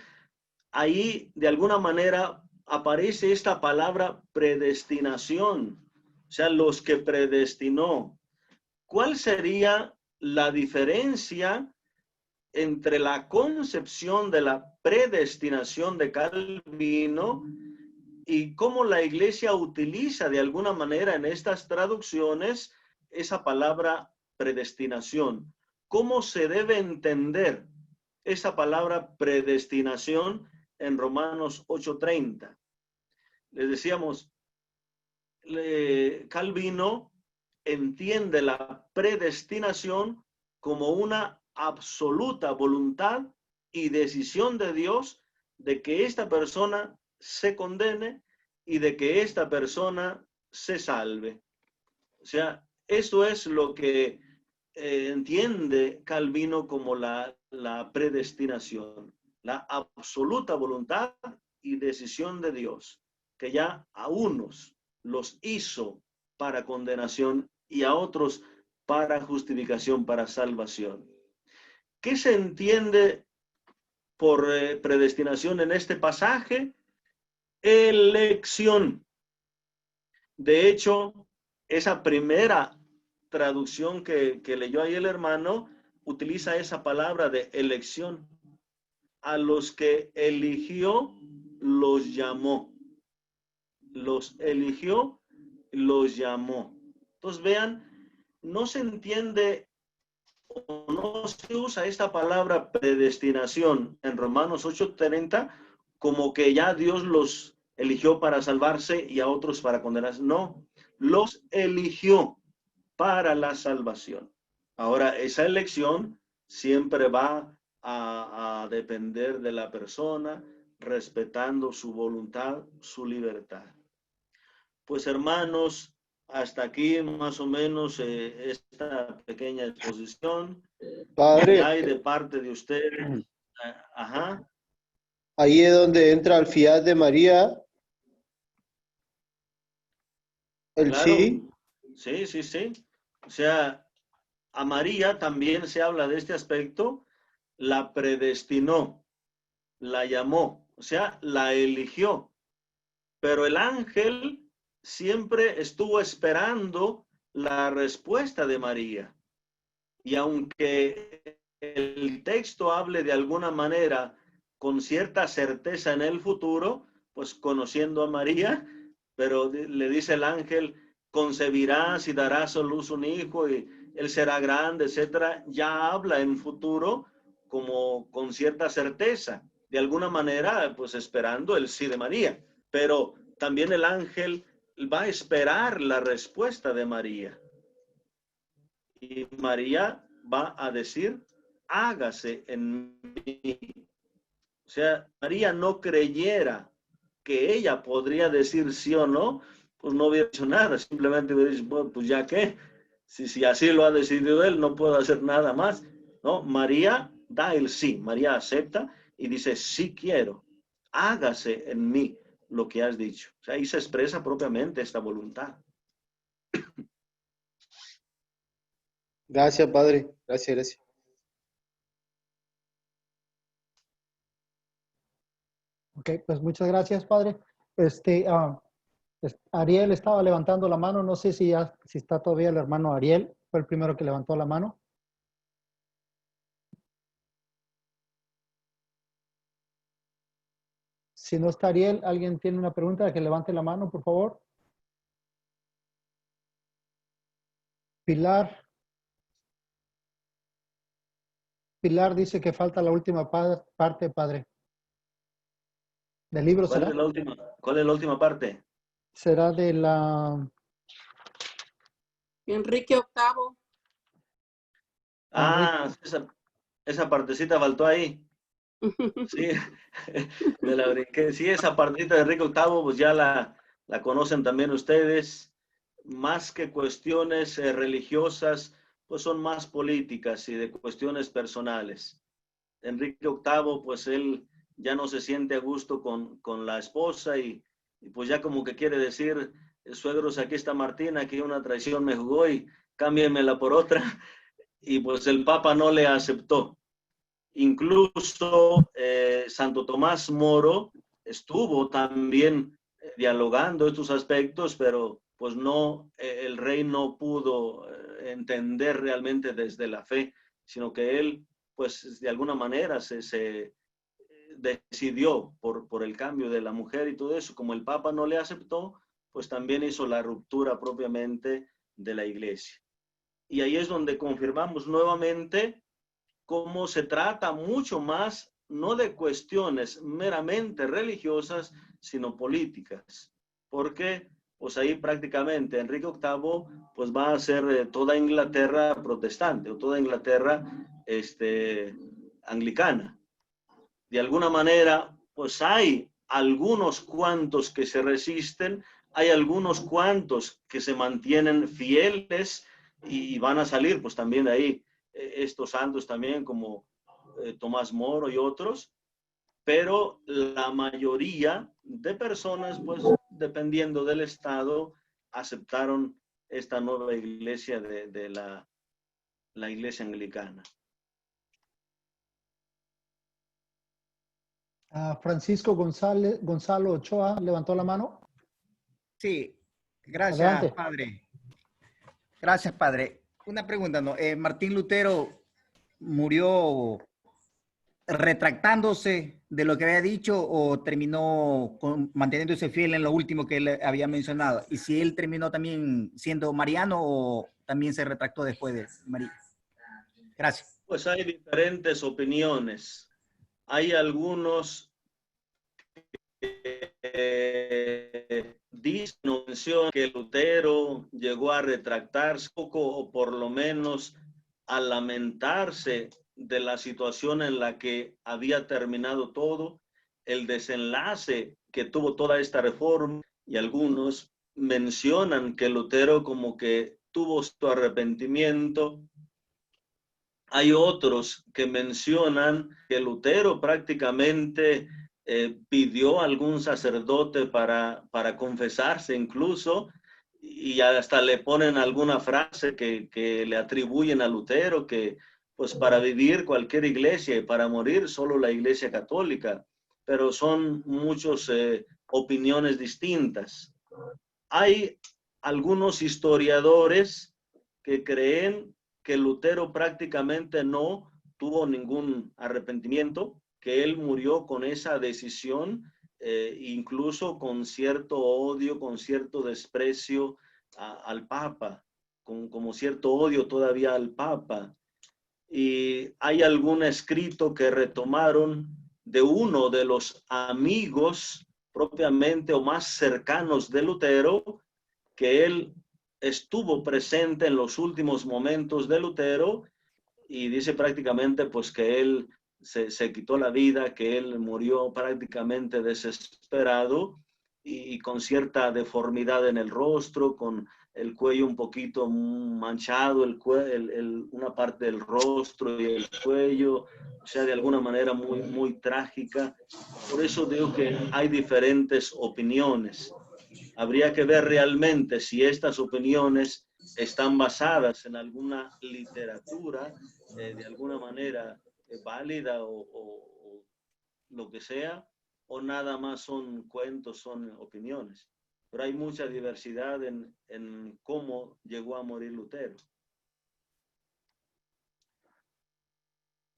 S3: ahí de alguna manera aparece esta palabra predestinación, o sea, los que predestinó. ¿Cuál sería la diferencia entre la concepción de la predestinación de Calvino y cómo la iglesia utiliza de alguna manera en estas traducciones esa palabra predestinación? ¿Cómo se debe entender esa palabra predestinación en Romanos 8:30? Les decíamos, Calvino entiende la predestinación como una absoluta voluntad y decisión de Dios de que esta persona se condene y de que esta persona se salve. O sea, eso es lo que entiende Calvino como la predestinación, la absoluta voluntad y decisión de Dios, que ya a unos los hizo para condenación y a otros para justificación, para salvación. ¿Qué se entiende por predestinación en este pasaje? Elección. De hecho, esa primera traducción que leyó ahí el hermano utiliza esa palabra de elección. A los que eligió, los llamó. Los eligió, los llamó. Entonces vean, no se entiende o no se usa esta palabra predestinación en Romanos 8:30 como que ya Dios los eligió para salvarse y a otros para condenarse. No, los eligió para la salvación. Ahora, esa elección siempre va a depender de la persona, respetando su voluntad, su libertad. Pues hermanos, hasta aquí más o menos esta pequeña exposición.
S7: Padre,
S3: ¿Qué hay de parte de ustedes? Ajá.
S7: ahí es donde entra el fiat de María, el
S3: Claro.
S7: sí.
S3: Sí, sí, sí. O sea, a María también se habla de este aspecto, la predestinó, la llamó, o sea, la eligió. Pero el ángel siempre estuvo esperando la respuesta de María. Y aunque el texto hable de alguna manera con cierta certeza en el futuro, pues conociendo a María, pero le dice el ángel, concebirás y darás a luz un hijo y él será grande, etcétera. Ya habla en futuro como con cierta certeza, de alguna manera, pues esperando el sí de María. Pero también el ángel va a esperar la respuesta de María. Y María va a decir, hágase en mí. O sea, María no creyera que ella podría decir sí o no, pues no hubiera hecho nada, simplemente hubiera dicho, bueno, pues ya qué, si así lo ha decidido él, no puedo hacer nada más. No, María da el sí, María acepta y dice, sí quiero, hágase en mí lo que has dicho. O sea, ahí se expresa propiamente esta voluntad.
S7: Gracias, Padre. Gracias, gracias.
S2: Ok, pues muchas gracias, padre. Ariel estaba levantando la mano. No sé si está todavía el hermano Ariel. Fue el primero que levantó la mano. Si no está Ariel, ¿alguien tiene una pregunta? Que levante la mano, por favor. Pilar. Pilar dice que falta la última parte, padre. ¿Del libro
S3: ¿Cuál
S2: será?
S3: es la última parte?
S2: Será de la...
S1: Enrique VIII.
S3: Ah, esa partecita faltó ahí. Sí, me la brinqué. Sí, esa partecita de Enrique VIII, pues ya la conocen también ustedes. más que cuestiones religiosas, pues son más políticas y de cuestiones personales. Enrique VIII, pues él ya no se siente a gusto con la esposa y pues ya como que quiere decir, suegros, aquí está Martina, aquí una traición me jugó y cámbienmela por otra. Y pues el Papa no le aceptó. Incluso Santo Tomás Moro estuvo también dialogando estos aspectos, pero pues no, el rey no pudo entender realmente desde la fe, sino que él pues de alguna manera se decidió por el cambio de la mujer y todo eso. Como el Papa no le aceptó, pues también hizo la ruptura propiamente de la iglesia. Y ahí es donde confirmamos nuevamente cómo se trata mucho más, no de cuestiones meramente religiosas, sino políticas. Porque pues ahí prácticamente Enrique VIII pues va a ser toda Inglaterra protestante o toda Inglaterra anglicana. De alguna manera, pues hay algunos cuantos que se resisten, hay algunos cuantos que se mantienen fieles y van a salir pues también de ahí estos santos también como Tomás Moro y otros, pero la mayoría de personas, pues dependiendo del estado, aceptaron esta nueva iglesia de la iglesia anglicana.
S2: Francisco Gonzalo Ochoa levantó la mano.
S8: Sí, gracias,
S2: Adelante.
S8: padre. Gracias, padre. Una pregunta, ¿no? Martín Lutero murió retractándose de lo que había dicho o terminó manteniéndose fiel en lo último que él había mencionado. Y si él terminó también siendo mariano o también se retractó después de María. Gracias.
S3: Pues hay diferentes opiniones. Hay algunos que dicen que Lutero llegó a retractarse poco o por lo menos a lamentarse de la situación en la que había terminado todo, el desenlace que tuvo toda esta reforma, y algunos mencionan que Lutero como que tuvo su arrepentimiento. Hay otros que mencionan que Lutero prácticamente pidió a algún sacerdote para confesarse incluso, y hasta le ponen alguna frase que le atribuyen a Lutero, que pues para vivir cualquier iglesia y para morir solo la iglesia católica, pero son muchas opiniones distintas. Hay algunos historiadores que creen que Lutero prácticamente no tuvo ningún arrepentimiento, que él murió con esa decisión, incluso con cierto odio, con cierto desprecio al Papa, como cierto odio todavía al Papa. Y hay algún escrito que retomaron de uno de los amigos propiamente o más cercanos de Lutero, que él estuvo presente en los últimos momentos de Lutero, y dice prácticamente pues que él se quitó la vida, que él murió prácticamente desesperado y con cierta deformidad en el rostro, con el cuello un poquito manchado, una parte del rostro y el cuello, o sea, de alguna manera muy, muy trágica. Por eso digo que hay diferentes opiniones. Habría que ver realmente si estas opiniones están basadas en alguna literatura de alguna manera válida o lo que sea, o nada más son cuentos, son opiniones. Pero hay mucha diversidad en cómo llegó a morir Lutero.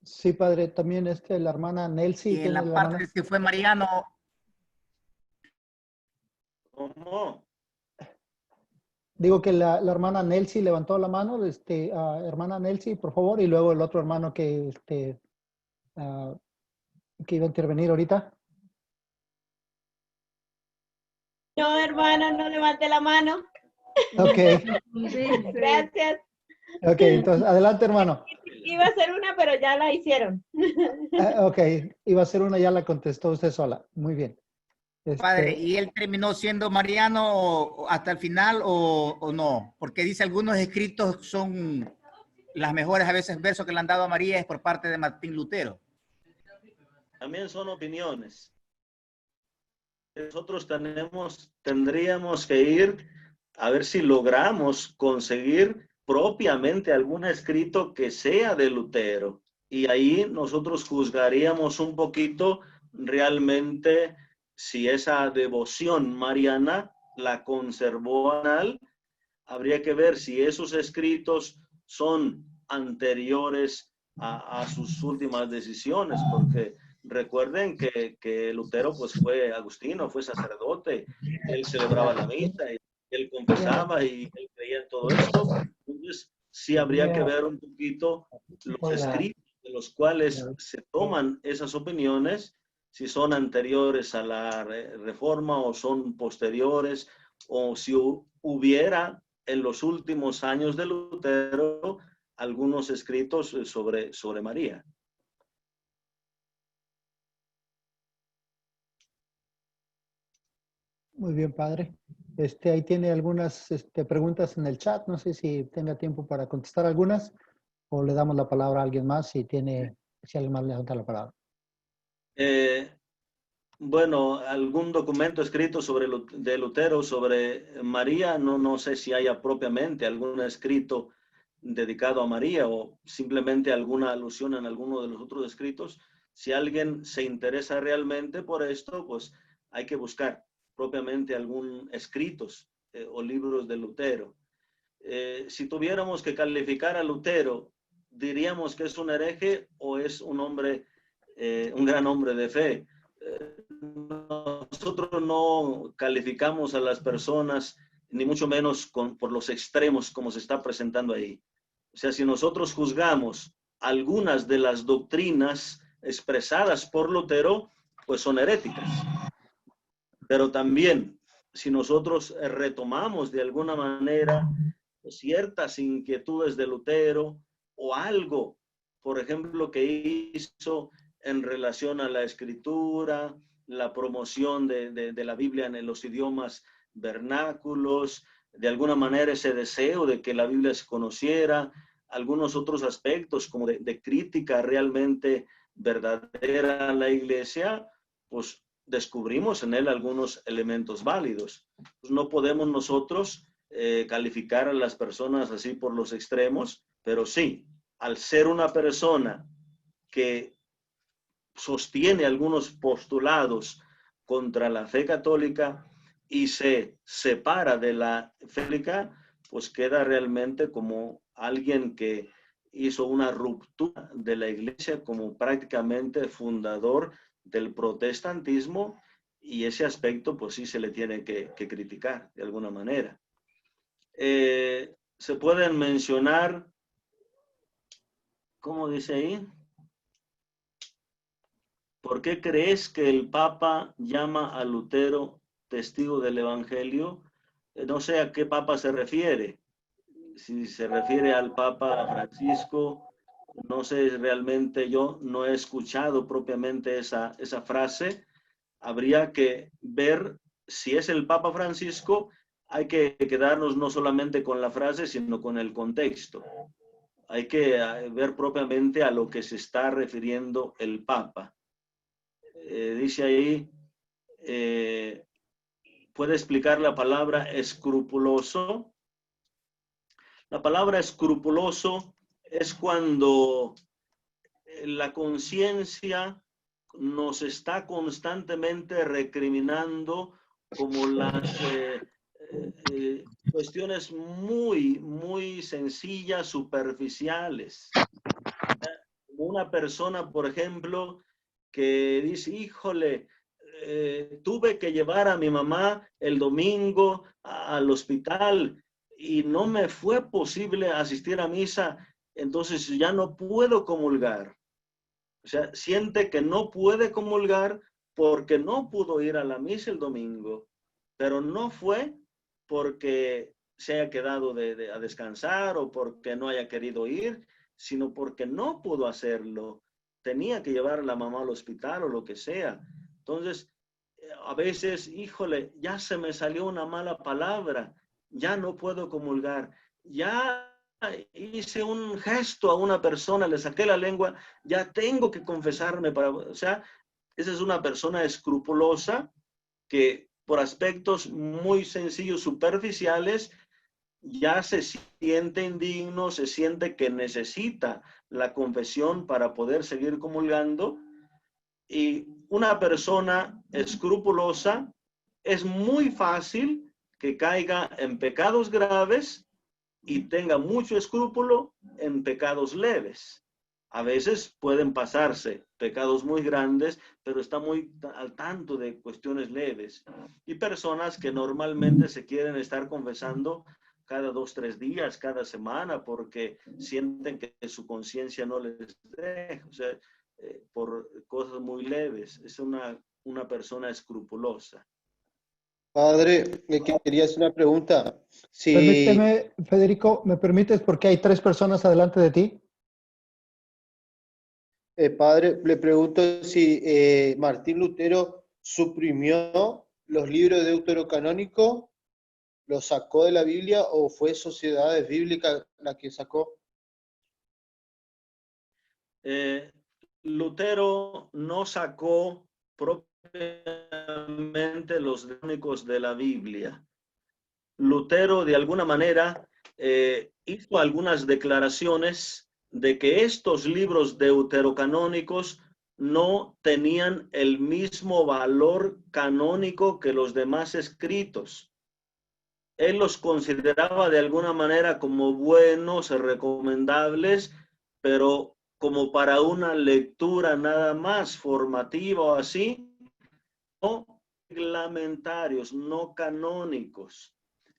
S2: Sí, padre, también la hermana Nelsie.
S8: Y en la parte de que fue mariano.
S3: ¿Cómo?
S2: Digo que la hermana Nelsie levantó la mano. Hermana Nelsie, por favor, y luego el otro hermano que iba a intervenir ahorita.
S9: No, hermano, no levante la mano.
S2: Ok.
S9: Gracias.
S2: Ok, entonces, adelante, hermano.
S9: Iba a ser una, pero ya la hicieron.
S2: Ok, iba a ser una, ya la contestó usted sola. Muy bien.
S8: Padre, ¿y él terminó siendo mariano hasta el final o no? Porque dice algunos escritos son las mejores a veces versos que le han dado a María es por parte de Martín Lutero.
S3: También son opiniones. Nosotros tendríamos que ir a ver si logramos conseguir propiamente algún escrito que sea de Lutero. Y ahí nosotros juzgaríamos un poquito realmente si esa devoción mariana la conservó anal. Habría que ver si esos escritos son anteriores a sus últimas decisiones, porque recuerden que Lutero pues fue agustino, fue sacerdote, él celebraba la misa, y él confesaba y él creía en todo esto. Entonces sí habría que ver un poquito los escritos de los cuales se toman esas opiniones, si son anteriores a la reforma o son posteriores, o si hubiera en los últimos años de Lutero algunos escritos sobre María.
S2: Muy bien, padre. Ahí tiene algunas preguntas en el chat. No sé si tenga tiempo para contestar algunas o le damos la palabra a alguien más si alguien más le levanta la palabra.
S3: Bueno, algún documento escrito de Lutero sobre María, no sé si haya propiamente algún escrito dedicado a María o simplemente alguna alusión en alguno de los otros escritos. Si alguien se interesa realmente por esto, pues hay que buscar propiamente algún escritos o libros de Lutero. Si tuviéramos que calificar a Lutero, ¿diríamos que es un hereje o es un hombre, un gran hombre de fe? Nosotros no calificamos a las personas, ni mucho menos por los extremos como se está presentando ahí. O sea, si nosotros juzgamos algunas de las doctrinas expresadas por Lutero, pues son heréticas. Pero también, si nosotros retomamos de alguna manera ciertas inquietudes de Lutero o algo, por ejemplo, que hizo en relación a la escritura, la promoción de la Biblia en los idiomas vernáculos, de alguna manera ese deseo de que la Biblia se conociera, algunos otros aspectos como de crítica realmente verdadera a la iglesia, pues descubrimos en él algunos elementos válidos. Pues no podemos nosotros calificar a las personas así por los extremos, pero sí, al ser una persona que sostiene algunos postulados contra la fe católica y se separa de la fe católica, pues queda realmente como alguien que hizo una ruptura de la iglesia como prácticamente fundador del protestantismo, y ese aspecto pues sí se le tiene que criticar de alguna manera. Se pueden mencionar, ¿cómo dice ahí? ¿Por qué crees que el Papa llama a Lutero testigo del Evangelio? No sé a qué Papa se refiere. Si se refiere al Papa Francisco, no sé realmente, yo no he escuchado propiamente esa frase. Habría que ver si es el Papa Francisco. Hay que quedarnos no solamente con la frase, sino con el contexto. Hay que ver propiamente a lo que se está refiriendo el Papa. Dice ahí, puede explicar la palabra escrupuloso. La palabra escrupuloso es cuando la conciencia nos está constantemente recriminando como las cuestiones muy sencillas, superficiales. Una persona, por ejemplo, que dice, híjole, tuve que llevar a mi mamá el domingo al hospital y no me fue posible asistir a misa, entonces ya no puedo comulgar. O sea, siente que no puede comulgar porque no pudo ir a la misa el domingo, pero no fue porque se haya quedado a descansar o porque no haya querido ir, sino porque no pudo hacerlo. Tenía que llevar a la mamá al hospital o lo que sea. Entonces, a veces, híjole, ya se me salió una mala palabra, ya no puedo comulgar, ya hice un gesto a una persona, le saqué la lengua, ya tengo que confesarme para, o sea, esa es una persona escrupulosa que por aspectos muy sencillos, superficiales, ya se siente indigno, se siente que necesita la confesión para poder seguir comulgando. Y una persona escrupulosa es muy fácil que caiga en pecados graves y tenga mucho escrúpulo en pecados leves. A veces pueden pasarse pecados muy grandes, pero está muy al tanto de cuestiones leves. Y personas que normalmente se quieren estar confesando cada 2, 3 días, cada semana, porque sienten que su conciencia no les deja, o sea, por cosas muy leves. Es una persona escrupulosa.
S7: Padre, quería hacer una pregunta. Si,
S2: Permíteme, Federico, ¿me permites? Porque hay 3 personas adelante de ti.
S7: padre, le pregunto si Martín Lutero suprimió los libros deuterocanónicos, los sacó de la Biblia o fue Sociedades Bíblicas la que sacó.
S3: Lutero no sacó propiamente los canónicos de la Biblia. Lutero, de alguna manera, hizo algunas declaraciones de que estos libros deuterocanónicos no tenían el mismo valor canónico que los demás escritos. Él los consideraba de alguna manera como buenos, recomendables, pero como para una lectura nada más formativa o así, no reglamentarios, no canónicos.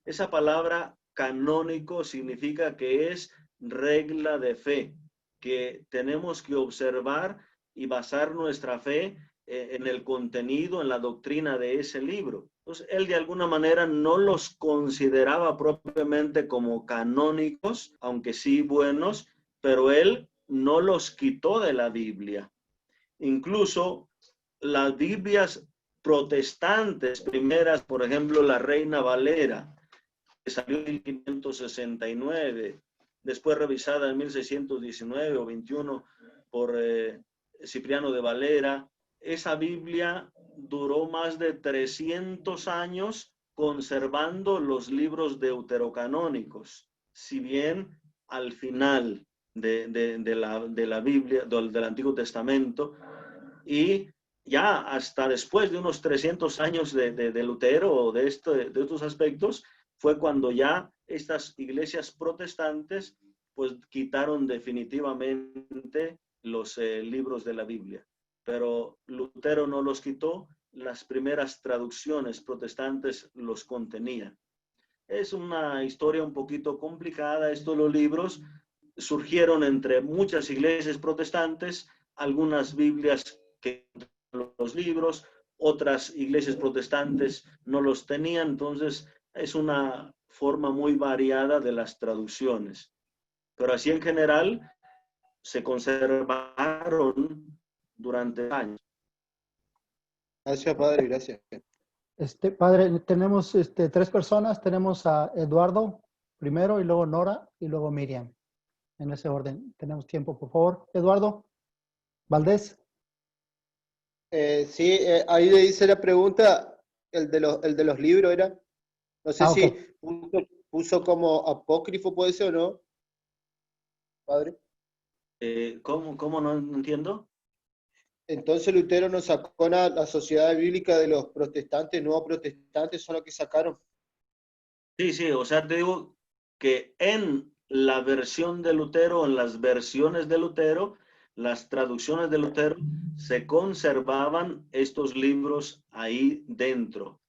S3: Esa palabra canónico significa que es regla de fe, que tenemos que observar y basar nuestra fe en el contenido, en la doctrina de ese libro. Entonces, él de alguna manera no los consideraba propiamente como canónicos, aunque sí buenos, pero él no los quitó de la Biblia. Incluso las Biblias protestantes primeras, por ejemplo, la Reina Valera, que salió en 1569, después revisada en 1619 o 21 por Cipriano de Valera. Esa Biblia duró más de 300 años conservando los libros deuterocanónicos, si bien al final de la Biblia, del Antiguo Testamento, y ya hasta después de unos 300 años de Lutero o de estos aspectos, fue cuando ya estas iglesias protestantes pues quitaron definitivamente los libros de la Biblia. Pero Lutero no los quitó, las primeras traducciones protestantes los contenían. Es una historia un poquito complicada. Estos los libros surgieron entre muchas iglesias protestantes, algunas Biblias que los libros, otras iglesias protestantes no los tenían, entonces es una forma muy variada de las traducciones. Pero así en general se conservaron durante años.
S7: Gracias, Padre, gracias.
S2: Padre, tenemos 3 personas. Tenemos a Eduardo primero y luego Nora y luego Miriam. En ese orden. Tenemos tiempo, por favor. Eduardo Valdés.
S7: Sí, ahí le hice la pregunta, el de los libros era. No sé si
S2: Okay.
S7: puso como apócrifo, puede ser o no, Padre.
S3: ¿Cómo no entiendo?
S7: Entonces Lutero no sacó nada, la sociedad bíblica de los protestantes, nuevos protestantes son los que sacaron.
S3: Sí, o sea, te digo que en la versión de Lutero, en las versiones de Lutero, las traducciones de Lutero, se conservaban estos libros ahí dentro.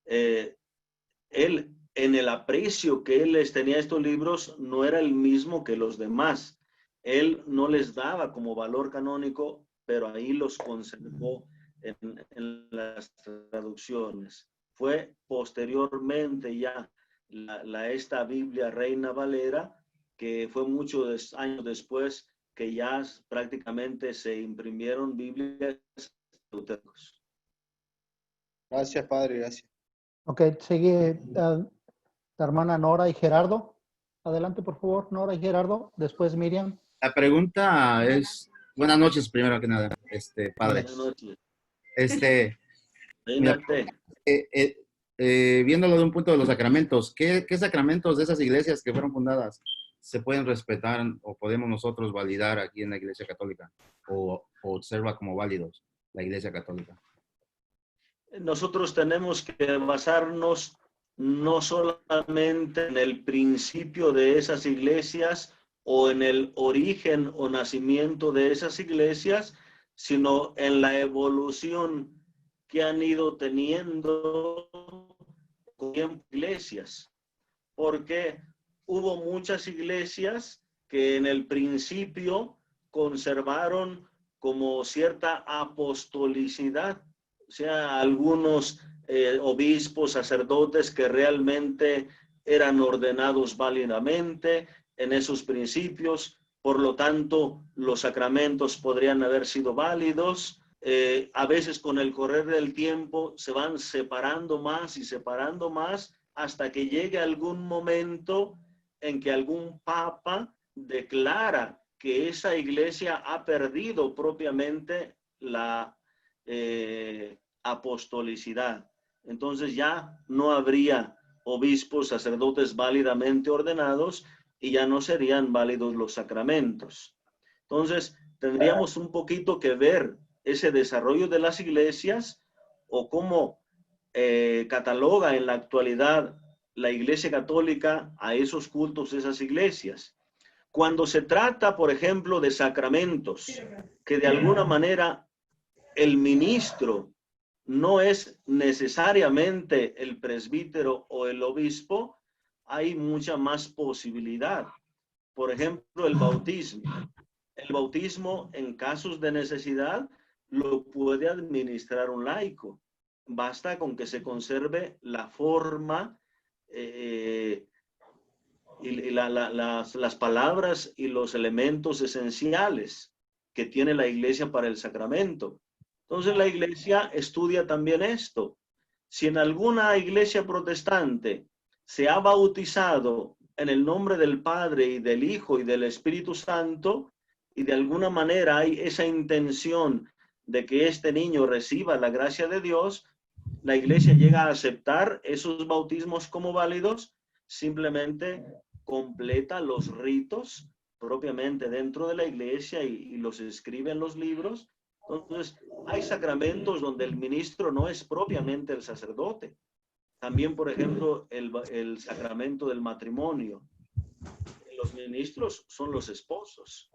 S3: Él, en el aprecio que él les tenía a estos libros, no era el mismo que los demás. Él no les daba como valor canónico, pero ahí los conservó en las traducciones. Fue posteriormente ya esta Biblia Reina Valera, que fue muchos años después que ya prácticamente se imprimieron Biblias luteros.
S7: Gracias, Padre, gracias.
S2: Ok, sigue la hermana Nora y Gerardo. Adelante, por favor, Nora y Gerardo. Después Miriam.
S10: La pregunta es, buenas noches, primero que nada, padre.
S3: Buenas noches.
S10: Mira,
S3: Imagínate.
S10: viéndolo de un punto de los sacramentos, ¿qué sacramentos de esas iglesias que fueron fundadas se pueden respetar o podemos nosotros validar aquí en la Iglesia Católica o observa como válidos la Iglesia Católica?
S3: Nosotros tenemos que basarnos no solamente en el principio de esas iglesias o en el origen o nacimiento de esas iglesias, sino en la evolución que han ido teniendo con iglesias. Porque hubo muchas iglesias que en el principio conservaron como cierta apostolicidad, o sea, algunos obispos, sacerdotes que realmente eran ordenados válidamente en esos principios, por lo tanto, los sacramentos podrían haber sido válidos. A veces con el correr del tiempo se van separando más y separando más hasta que llegue algún momento en que algún papa declara que esa iglesia ha perdido propiamente la apostolicidad. Entonces ya no habría obispos, sacerdotes válidamente ordenados y ya no serían válidos los sacramentos. Entonces tendríamos un poquito que ver ese desarrollo de las iglesias o cómo cataloga en la actualidad la Iglesia Católica a esos cultos, esas iglesias. Cuando se trata, por ejemplo, de sacramentos, que de alguna manera el ministro no es necesariamente el presbítero o el obispo, hay mucha más posibilidad. Por ejemplo, el bautismo. El bautismo, en casos de necesidad, lo puede administrar un laico. Basta con que se conserve la forma y las palabras y los elementos esenciales que tiene la iglesia para el sacramento. Entonces la iglesia estudia también esto. Si en alguna iglesia protestante se ha bautizado en el nombre del Padre y del Hijo y del Espíritu Santo, y de alguna manera hay esa intención de que este niño reciba la gracia de Dios, la iglesia llega a aceptar esos bautismos como válidos, simplemente completa los ritos propiamente dentro de la iglesia y los escribe en los libros. Entonces, hay sacramentos donde el ministro no es propiamente el sacerdote. También, por ejemplo, el sacramento del matrimonio. Los ministros son los esposos.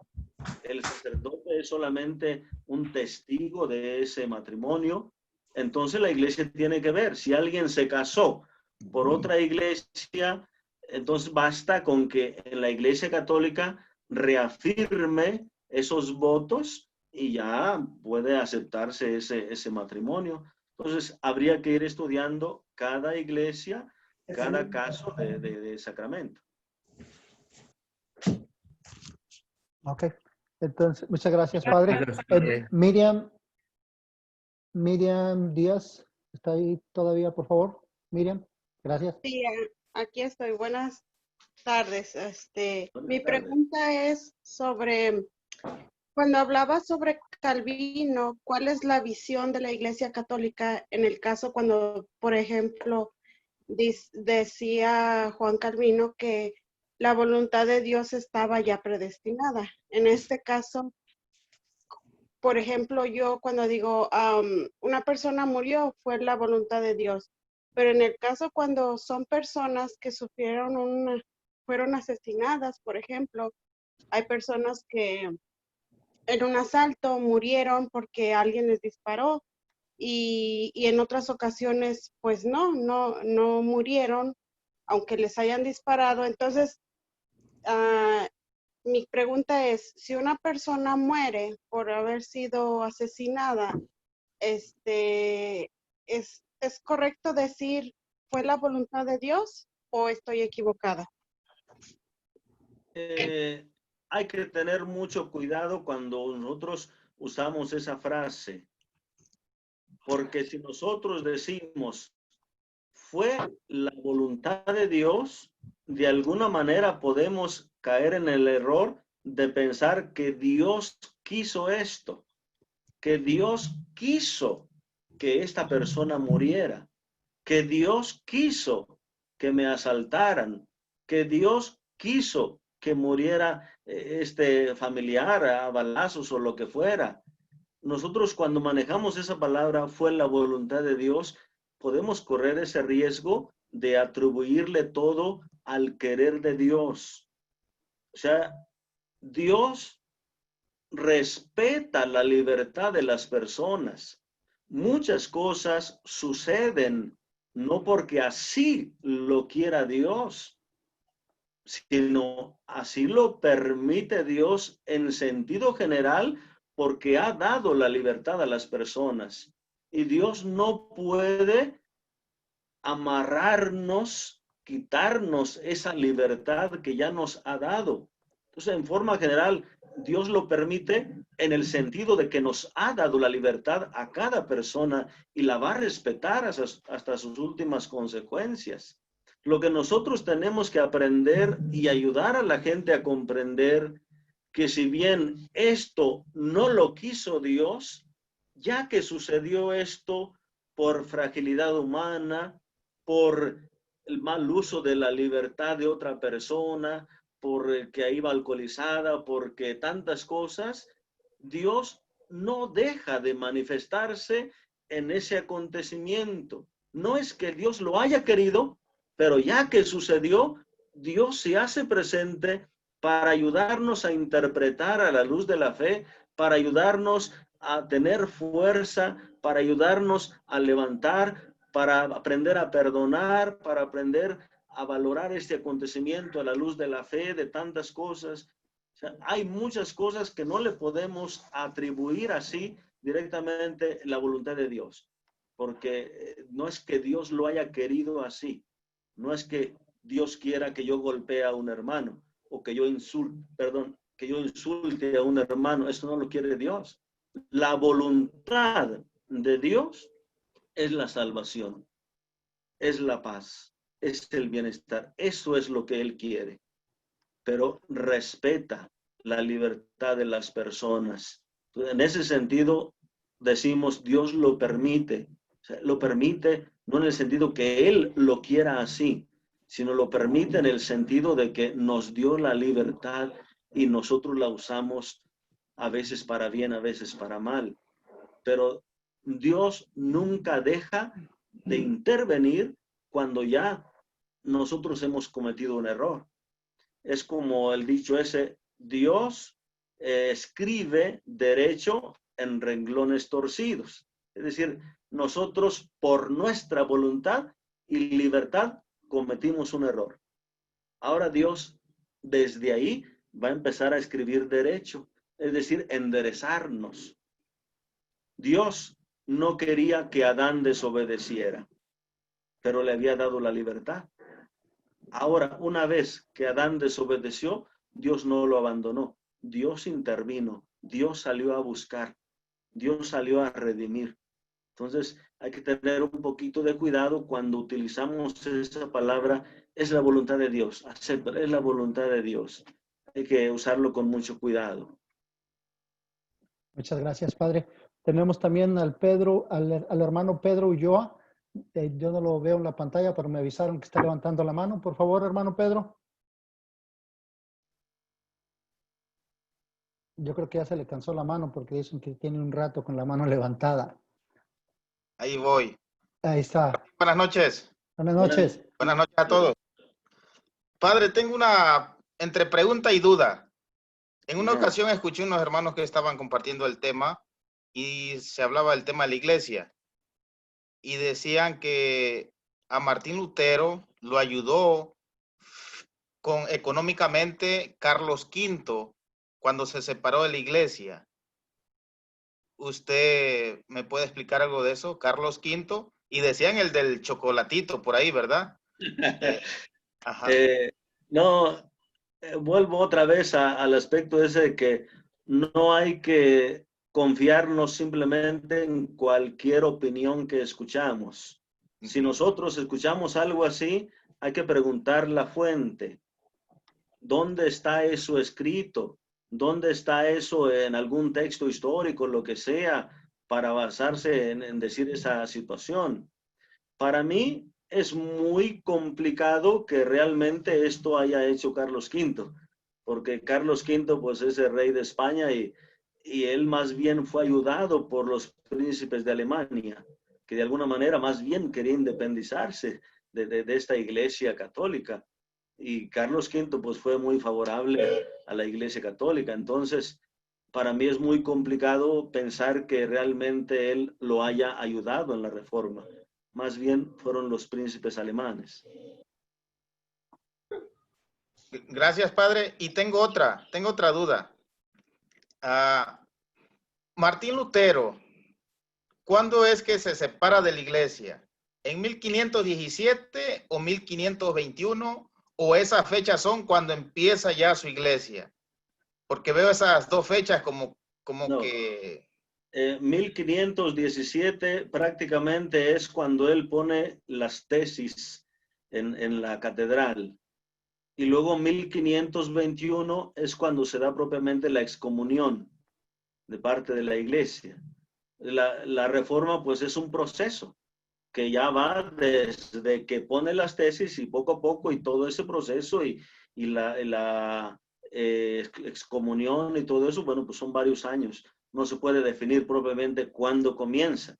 S3: El sacerdote es solamente un testigo de ese matrimonio. Entonces la iglesia tiene que ver, si alguien se casó por otra iglesia, entonces basta con que en la Iglesia Católica reafirme esos votos y ya puede aceptarse ese matrimonio. Entonces habría que ir estudiando cada iglesia, cada caso de sacramento.
S2: Ok. Entonces, muchas gracias, padre. Miriam Díaz, ¿está ahí todavía, por favor? Miriam, gracias.
S9: Sí, aquí estoy. Buenas tardes. Mi
S3: tardes.
S9: pregunta es sobre, cuando hablaba sobre Calvino, ¿cuál es la visión de la Iglesia Católica en el caso cuando, por ejemplo, decía Juan Calvino que la voluntad de Dios estaba ya predestinada? En este caso, por ejemplo, yo cuando digo una persona murió, fue la voluntad de Dios. Pero en el caso cuando son personas que fueron asesinadas, por ejemplo, hay personas que en un asalto murieron porque alguien les disparó y en otras ocasiones, pues no murieron, aunque les hayan disparado. Entonces, mi pregunta es, si una persona muere por haber sido asesinada, ¿es correcto decir fue la voluntad de Dios o estoy equivocada?
S3: Hay que tener mucho cuidado cuando nosotros usamos esa frase. porque si nosotros decimos fue la voluntad de Dios, de alguna manera podemos caer en el error de pensar que Dios quiso esto, que Dios quiso que esta persona muriera, que Dios quiso que me asaltaran, que Dios quiso que muriera este familiar a balazos o lo que fuera. Nosotros cuando manejamos esa palabra fue la voluntad de Dios, podemos correr ese riesgo de atribuirle todo al querer de Dios. O sea, Dios respeta la libertad de las personas. Muchas cosas suceden no porque así lo quiera Dios, sino así lo permite Dios en sentido general porque ha dado la libertad a las personas. Y Dios no puede amarrarnos, quitarnos esa libertad que ya nos ha dado. Entonces, en forma general, Dios lo permite en el sentido de que nos ha dado la libertad a cada persona y la va a respetar hasta sus últimas consecuencias. Lo que nosotros tenemos que aprender y ayudar a la gente a comprender que si bien esto no lo quiso Dios, ya que sucedió esto por fragilidad humana, por el mal uso de la libertad de otra persona, porque iba alcoholizada, porque tantas cosas, Dios no deja de manifestarse en ese acontecimiento. No es que Dios lo haya querido, pero ya que sucedió, Dios se hace presente para ayudarnos a interpretar a la luz de la fe, para ayudarnos a tener fuerza, para ayudarnos a levantar, para aprender a perdonar, para aprender a valorar este acontecimiento a la luz de la fe, de tantas cosas. O sea, hay muchas cosas que no le podemos atribuir así directamente la voluntad de Dios, porque no es que Dios lo haya querido así, no es que Dios quiera que yo golpee a un hermano o que yo insulte a un hermano, eso no lo quiere Dios. La voluntad de Dios es la salvación, es la paz, es el bienestar. Eso es lo que Él quiere. Pero respeta la libertad de las personas. Entonces, en ese sentido, decimos Dios lo permite. O sea, lo permite no en el sentido que Él lo quiera así, sino lo permite en el sentido de que nos dio la libertad y nosotros la usamos a veces para bien, a veces para mal. Pero Dios nunca deja de intervenir cuando ya nosotros hemos cometido un error. Es como el dicho ese, Dios escribe derecho en renglones torcidos. Es decir, nosotros por nuestra voluntad y libertad cometimos un error. Ahora Dios desde ahí va a empezar a escribir derecho, es decir, enderezarnos. Dios no quería que Adán desobedeciera, pero le había dado la libertad. Ahora, una vez que Adán desobedeció, Dios no lo abandonó. Dios intervino, Dios salió a buscar, Dios salió a redimir. Entonces, hay que tener un poquito de cuidado cuando utilizamos esa palabra, es la voluntad de Dios, es la voluntad de Dios. Hay que usarlo con mucho cuidado.
S2: Muchas gracias, Padre. Tenemos también al hermano Pedro Ulloa. Yo no lo veo en la pantalla, pero me avisaron que está levantando la mano. Por favor, hermano Pedro. Yo creo que ya se le cansó la mano porque dicen que tiene un rato con la mano levantada.
S11: Ahí voy.
S2: Ahí está.
S11: Buenas noches.
S2: Buenas noches.
S11: Buenas noches a todos. Padre, tengo una entre pregunta y duda. En una ocasión escuché unos hermanos que estaban compartiendo el tema y se hablaba del tema de la iglesia. Y decían que a Martín Lutero lo ayudó económicamente Carlos V cuando se separó de la iglesia. ¿Usted me puede explicar algo de eso? Carlos V. Y decían el del chocolatito por ahí, ¿verdad? Ajá.
S3: No, vuelvo otra vez al aspecto ese de que no hay que confiarnos simplemente en cualquier opinión que escuchamos. Si nosotros escuchamos algo así, hay que preguntar la fuente. ¿Dónde está eso escrito? ¿Dónde está eso en algún texto histórico, lo que sea, para basarse en decir esa situación? Para mí es muy complicado que realmente esto haya hecho Carlos V, porque Carlos V pues es el rey de España y él más bien fue ayudado por los príncipes de Alemania, que de alguna manera más bien quería independizarse de esta iglesia católica. Y Carlos V pues fue muy favorable a la iglesia católica. Entonces, para mí es muy complicado pensar que realmente él lo haya ayudado en la reforma. Más bien fueron los príncipes alemanes.
S11: Gracias, padre. Y tengo otra duda. Martín Lutero, ¿cuándo es que se separa de la iglesia? ¿En 1517 o 1521? ¿O esas fechas son cuando empieza ya su iglesia? Porque veo esas dos fechas como
S3: No.
S11: que...
S3: 1517 prácticamente es cuando él pone las tesis en la catedral. Y luego 1521 es cuando se da propiamente la excomunión de parte de la iglesia. La reforma pues es un proceso que ya va desde que pone las tesis y poco a poco y todo ese proceso y la excomunión y todo eso, bueno, pues son varios años. No se puede definir propiamente cuándo comienza.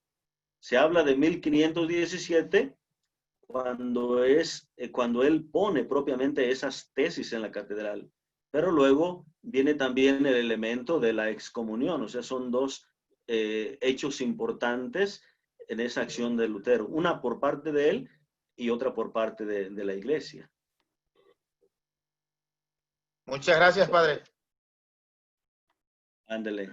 S3: Se habla de 1517 cuando él pone propiamente esas tesis en la catedral. Pero luego viene también el elemento de la excomunión, o sea, son dos hechos importantes en esa acción de Lutero, una por parte de él y otra por parte de la iglesia.
S11: Muchas gracias, padre.
S3: Ándale.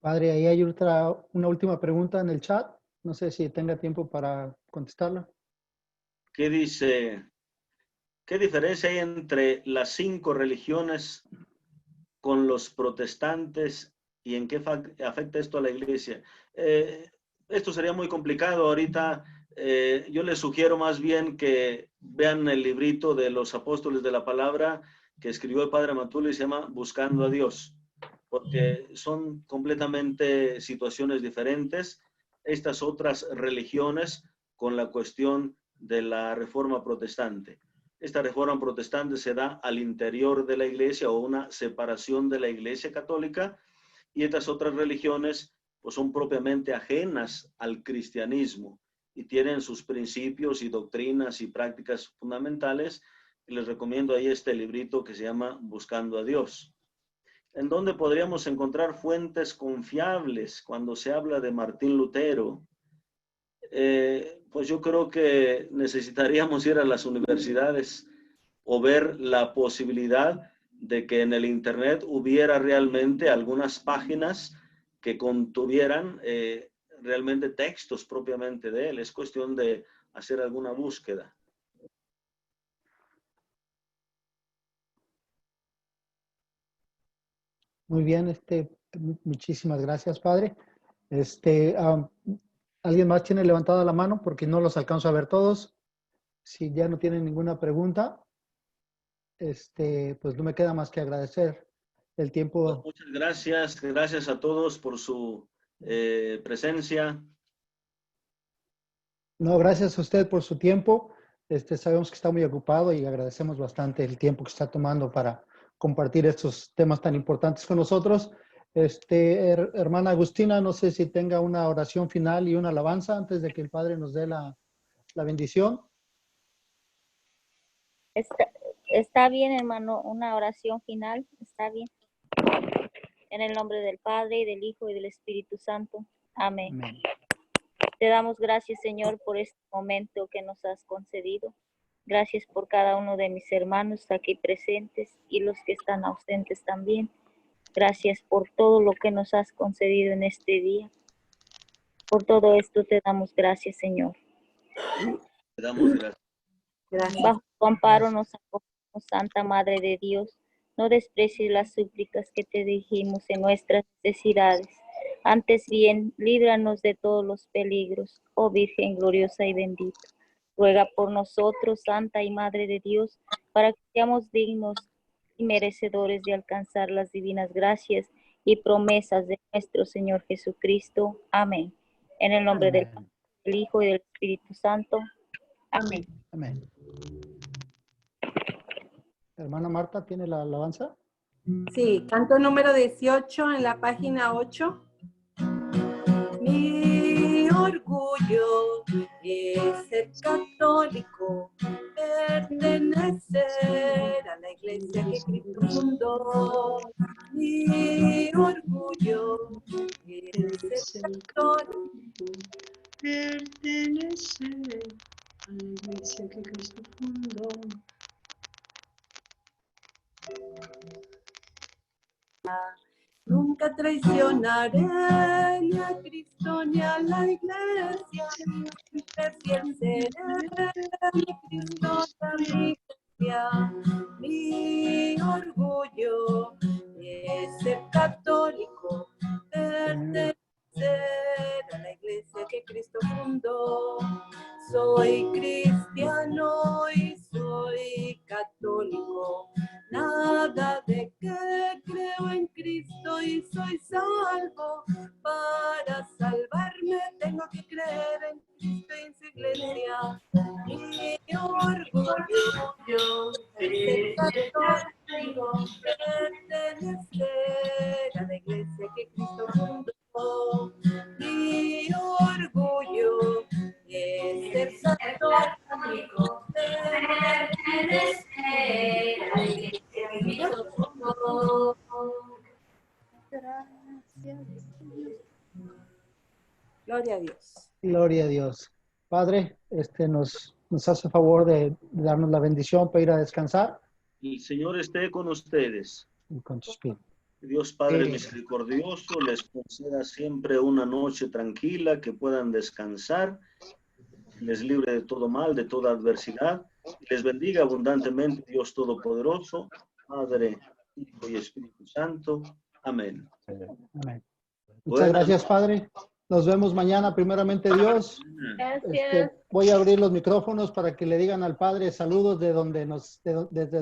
S2: Padre, ahí hay una última pregunta en el chat. No sé si tenga tiempo para contestarla.
S3: ¿Qué dice? ¿Qué diferencia hay entre las 5 religiones con los protestantes y en qué afecta esto a la iglesia? Esto sería muy complicado ahorita. Yo les sugiero más bien que vean el librito de los apóstoles de la palabra que escribió el padre Matuli y se llama Buscando a Dios, porque son completamente situaciones diferentes. Estas otras religiones con la cuestión de la reforma protestante. Esta reforma protestante se da al interior de la iglesia o una separación de la iglesia católica, y estas otras religiones pues son propiamente ajenas al cristianismo y tienen sus principios y doctrinas y prácticas fundamentales. Y les recomiendo ahí este librito que se llama Buscando a Dios. ¿En dónde podríamos encontrar fuentes confiables cuando se habla de Martín Lutero? Pues yo creo que necesitaríamos ir a las universidades o ver la posibilidad de que en el internet hubiera realmente algunas páginas que contuvieran realmente textos propiamente de él. Es cuestión de hacer alguna búsqueda.
S2: Muy bien, muchísimas gracias, padre. ¿Alguien más tiene levantada la mano? Porque no los alcanzo a ver todos. Si ya no tienen ninguna pregunta, pues no me queda más que agradecer el tiempo.
S3: Pues muchas gracias. Gracias a todos por su presencia.
S2: No, gracias a usted por su tiempo. Sabemos que está muy ocupado y agradecemos bastante el tiempo que está tomando para compartir estos temas tan importantes con nosotros. Hermana Agustina, no sé si tenga una oración final y una alabanza antes de que el Padre nos dé la bendición.
S12: Está bien, hermano, una oración final, está bien. En el nombre del Padre, y del Hijo, y del Espíritu Santo. Amén.
S2: Amén.
S12: Te damos gracias, Señor, por este momento que nos has concedido. Gracias por cada uno de mis hermanos aquí presentes y los que están ausentes también. Gracias por todo lo que nos has concedido en este día. Por todo esto te damos gracias, Señor.
S3: Te damos gracias.
S12: Bajo tu amparo nos acogemos, Santa Madre de Dios. No desprecies las súplicas que te dijimos en nuestras necesidades. Antes bien, líbranos de todos los peligros, oh Virgen gloriosa y bendita. Ruega por nosotros, Santa y Madre de Dios, para que seamos dignos y merecedores de alcanzar las divinas gracias y promesas de nuestro Señor Jesucristo. Amén. En el nombre del Padre, del Hijo y del Espíritu Santo. Amén.
S2: Amén. Hermana Marta, ¿tiene la alabanza?
S1: Sí, canto número 18 en la página 8. Mi orgullo es ser católico, pertenecer a la iglesia que Cristo fundó. Mi orgullo es ser católico, pertenecer a la iglesia que Cristo fundó. Nunca traicionaré ni a Cristo ni a la iglesia, siempre fiel seré a mi Cristo, a mi iglesia. Mi orgullo es ser católico, pertenecer a la iglesia que Cristo fundó. Soy cristiano y soy católico, nada de que creo en Cristo y soy salvo. Para salvarme tengo que creer en Cristo y en su iglesia. Mi orgullo es ser católico, pertenecer a la iglesia que Cristo fundó. Mi orgullo es ser católico, pertenecer a la iglesia que Cristo fundó. Gracias, Señor. Gloria a Dios.
S2: Gloria a Dios. Padre, nos hace favor de darnos la bendición para ir a descansar.
S3: El Señor esté con ustedes.
S2: Y con tu espíritu.
S3: Dios Padre misericordioso les conceda siempre una noche tranquila, que puedan descansar, les libre de todo mal, de toda adversidad, y les bendiga abundantemente Dios Todopoderoso, Padre, Hijo y Espíritu Santo. Amén.
S2: Amén. Muchas gracias, Padre. Nos vemos mañana, primeramente Dios.
S6: Gracias.
S2: Voy a abrir los micrófonos para que le digan al Padre saludos desde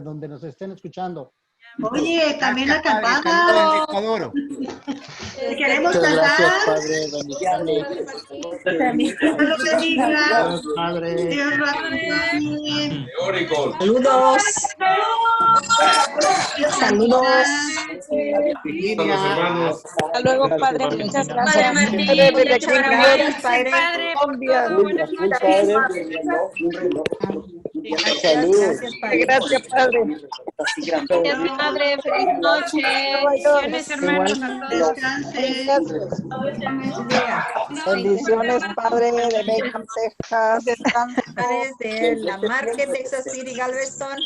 S2: donde nos estén escuchando.
S13: Oye, también la campana. Queremos cantar.
S7: Gracias, Padre. Bendiciones.
S13: Dios los bendiga.
S2: Padre.
S13: Dios los bendiga.
S14: Saludos. Saludos.
S15: Hasta luego, Padre. Muchas gracias.
S6: Padre Martín,
S7: Saludos.
S15: Gracias, Padre.
S6: Gracias, Padre. Feliz noche. Bendiciones, hermanos, a todos.
S15: Bendiciones, Padre, de Beckham, Texas.
S14: Desde la Market, Texas City, Galveston.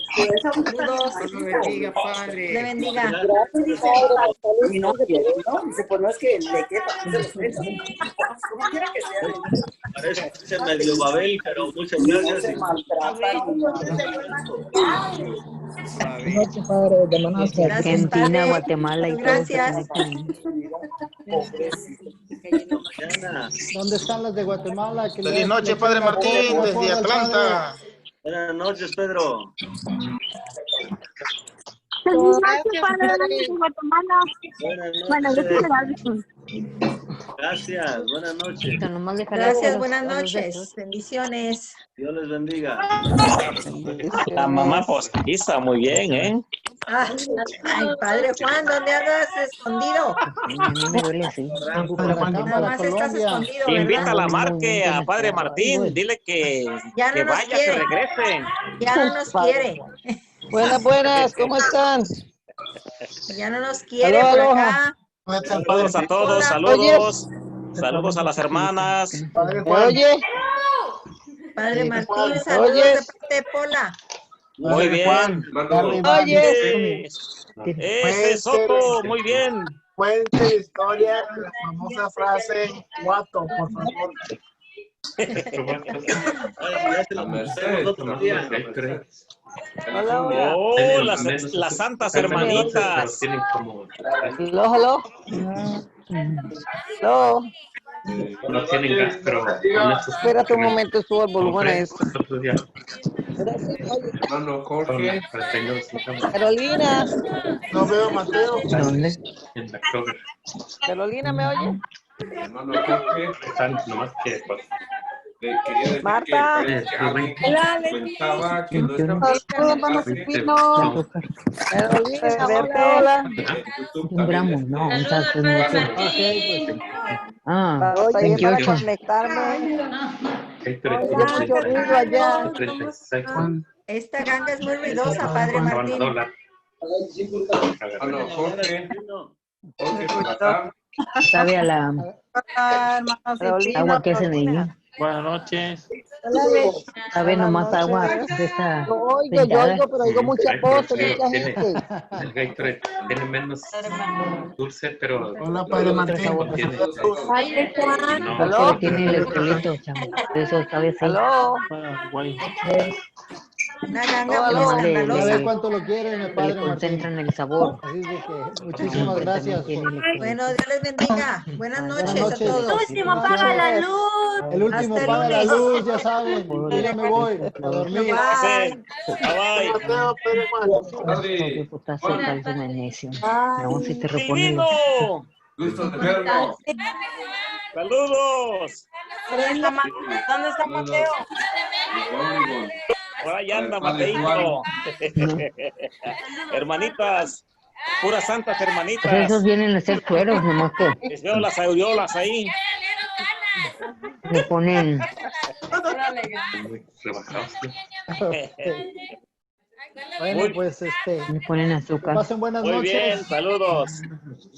S14: Saludos.
S8: Dios lo bendiga, Padre.
S14: Le bendiga.
S15: Gracias, Padre.
S16: Mi nombre, ¿no? Dice, pues no es que le quepa, como quiera que sea.
S3: Parece medio Babel, pero muchas gracias.
S15: Noche, Padre, de Manasca.
S14: Argentina, Guatemala y
S15: gracias.
S2: ¿Dónde están las de Guatemala?
S11: Feliz noche, Padre Martín, desde Atlanta.
S3: Buenas noches, Pedro.
S17: Feliz noche, Padre de Guatemala.
S3: Buenas noches.
S17: Bueno,
S3: Gracias, buenas noches.
S14: Gracias, buenas noches. Bendiciones.
S3: Dios les bendiga.
S18: La mamá postiza, muy bien, ¿eh?
S14: Ay, Padre Juan, ¿dónde andas escondido?
S16: A mí me duele así.
S14: Nada más estás escondido,
S18: Invita a
S14: ¿verdad?
S18: la Marque, a Padre Martín, dile que
S14: Ya no nos
S18: vaya,
S14: quiere.
S18: que regrese.
S14: Ya no nos quiere.
S15: Buenas, ¿cómo están?
S14: Ya no nos quiere por
S15: Aloha.
S14: acá.
S18: Saludos a todos, saludos. Saludos a las hermanas.
S15: Oye,
S14: Padre Martín, saludos
S15: Oye.
S14: de parte de Pola.
S18: Muy bien.
S15: Oye.
S18: Ese Soto, muy bien.
S5: Cuente historia de la famosa frase guato, por favor.
S3: Ya se lo mostré el otro día.
S15: Hola, hola.
S18: Oh, las santas hermanitas.
S15: Hello, hello. Hello.
S19: No tienen gas, pero
S15: Espérate un momento, subo el volumen a esto.
S19: hermano Jorge,
S15: Carolina.
S5: No veo a Mateo.
S19: ¿dónde? En la Kroger.
S15: Carolina, ¿me oye?
S19: Hermano Jorge, están nomás que pues, le quería decir
S15: Marta.
S19: que alguien comentaba que no es
S15: Saludos, Pino. Carolina, hola, hola.
S20: Un gramo, no, un salto de mucho. Ah,
S15: Oye, para
S20: 28.
S15: conectarme. Oye, mucho ruido allá.
S13: Esta ganga es muy ruidosa, Padre Martín.
S19: Hermano Jorge, Salazar.
S20: Sabe a la agua que hacen ahí.
S4: Buenas noches.
S20: Sabe nomás agua de esa
S15: Yo oigo,
S20: ventada.
S15: pero oigo mucha voz, mucha
S19: Tiene-
S15: gente.
S19: El Gatorade tiene menos dulce, pero
S5: Hola, Padre Martín.
S19: contiene.
S20: Porque tiene electrolitos, chamo. Por eso sabe así.
S15: Aló.
S13: Una ganga
S15: Hola,
S13: muy
S15: aló.
S2: Ya ve
S13: escandalosa.
S2: cuánto lo quiere, mi
S20: Le
S2: padre Martín.
S20: concentran el sabor.
S2: Así es de que muchísimas gracias.
S13: Bueno, Dios les bendiga. Buenas
S2: Buenas
S13: noches a
S2: noches.
S13: todos.
S14: Último, apaga la luz.
S2: El último
S13: Hasta el
S2: paga la
S13: lunes.
S2: luz, ya saben. Yo ya me voy a dormir.
S13: Bye.
S18: Bye.
S5: Mateo, Padre Martín.
S19: Padre,
S20: Potasio, calcio, magnesio. Aún si te repone
S18: Silvino.
S19: gusto de verlo.
S18: Saludos.
S13: ¿Dónde está Mateo?
S18: Por ahí anda Mateito. Hermanitas. Puras santas
S20: Pues
S18: hermanitas.
S20: esos vienen a ser sueros, nomás que
S18: Les veo las aureolas ahí.
S20: le ponen.
S19: Muy rebajados.
S2: Bueno,
S18: Muy-
S2: pues
S20: Le ponen azúcar.
S2: pasen buenas
S18: Muy
S2: noches.
S18: bien, saludos.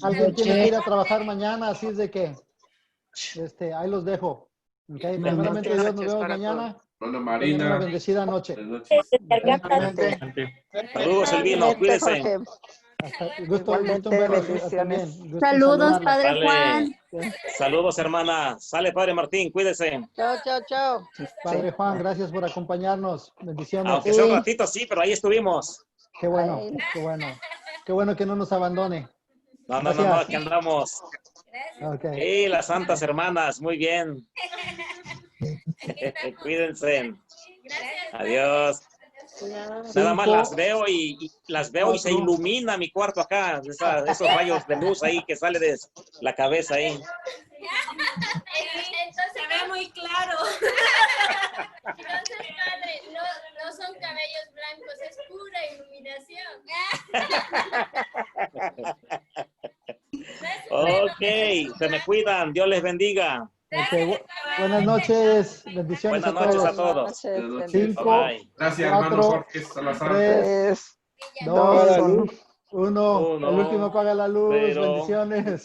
S2: Alguien tiene que ir a trabajar mañana, así es de que ahí los dejo. Okay, primeramente Dios, nos vemos mañana.
S19: Hermana
S2: Tengan una
S19: Marina,
S2: bendecida noche.
S19: buenas noches.
S18: Saludos, Silvino, cuídense.
S2: Gusto en verlos también. Gusto en
S14: Saludos,
S2: saludarlos.
S14: Padre
S18: Dale.
S14: Juan.
S18: Saludos, hermana. Sale, Padre Martín, cuídese.
S15: Chao, chao, chao.
S2: Padre Juan, gracias por acompañarnos. Bendiciones.
S18: Aunque sea un ratito, sí, pero ahí estuvimos.
S2: Qué bueno, qué bueno. Qué bueno que no nos abandone.
S18: No, no, no,
S2: Gracias.
S18: aquí andamos.
S2: Okay.
S18: Sí, las santas hermanas, muy bien. Cuídense. Adiós. Nada más las veo y se ilumina mi cuarto acá. Esos rayos de luz ahí que sale de la cabeza ahí.
S21: Entonces se ve muy claro. Entonces, padre, no son cabellos blancos, es pura iluminación.
S18: Ok, se me cuidan. Dios les bendiga.
S2: Okay, buenas noches. Bendiciones
S18: Buenas noches a todos.
S2: 5,
S18: Bye.
S19: Gracias, hermano
S2: 4,
S19: Jorge Salazar.
S2: 3, 2, 1. El último apaga la luz.
S18: Pero-
S2: Bendiciones.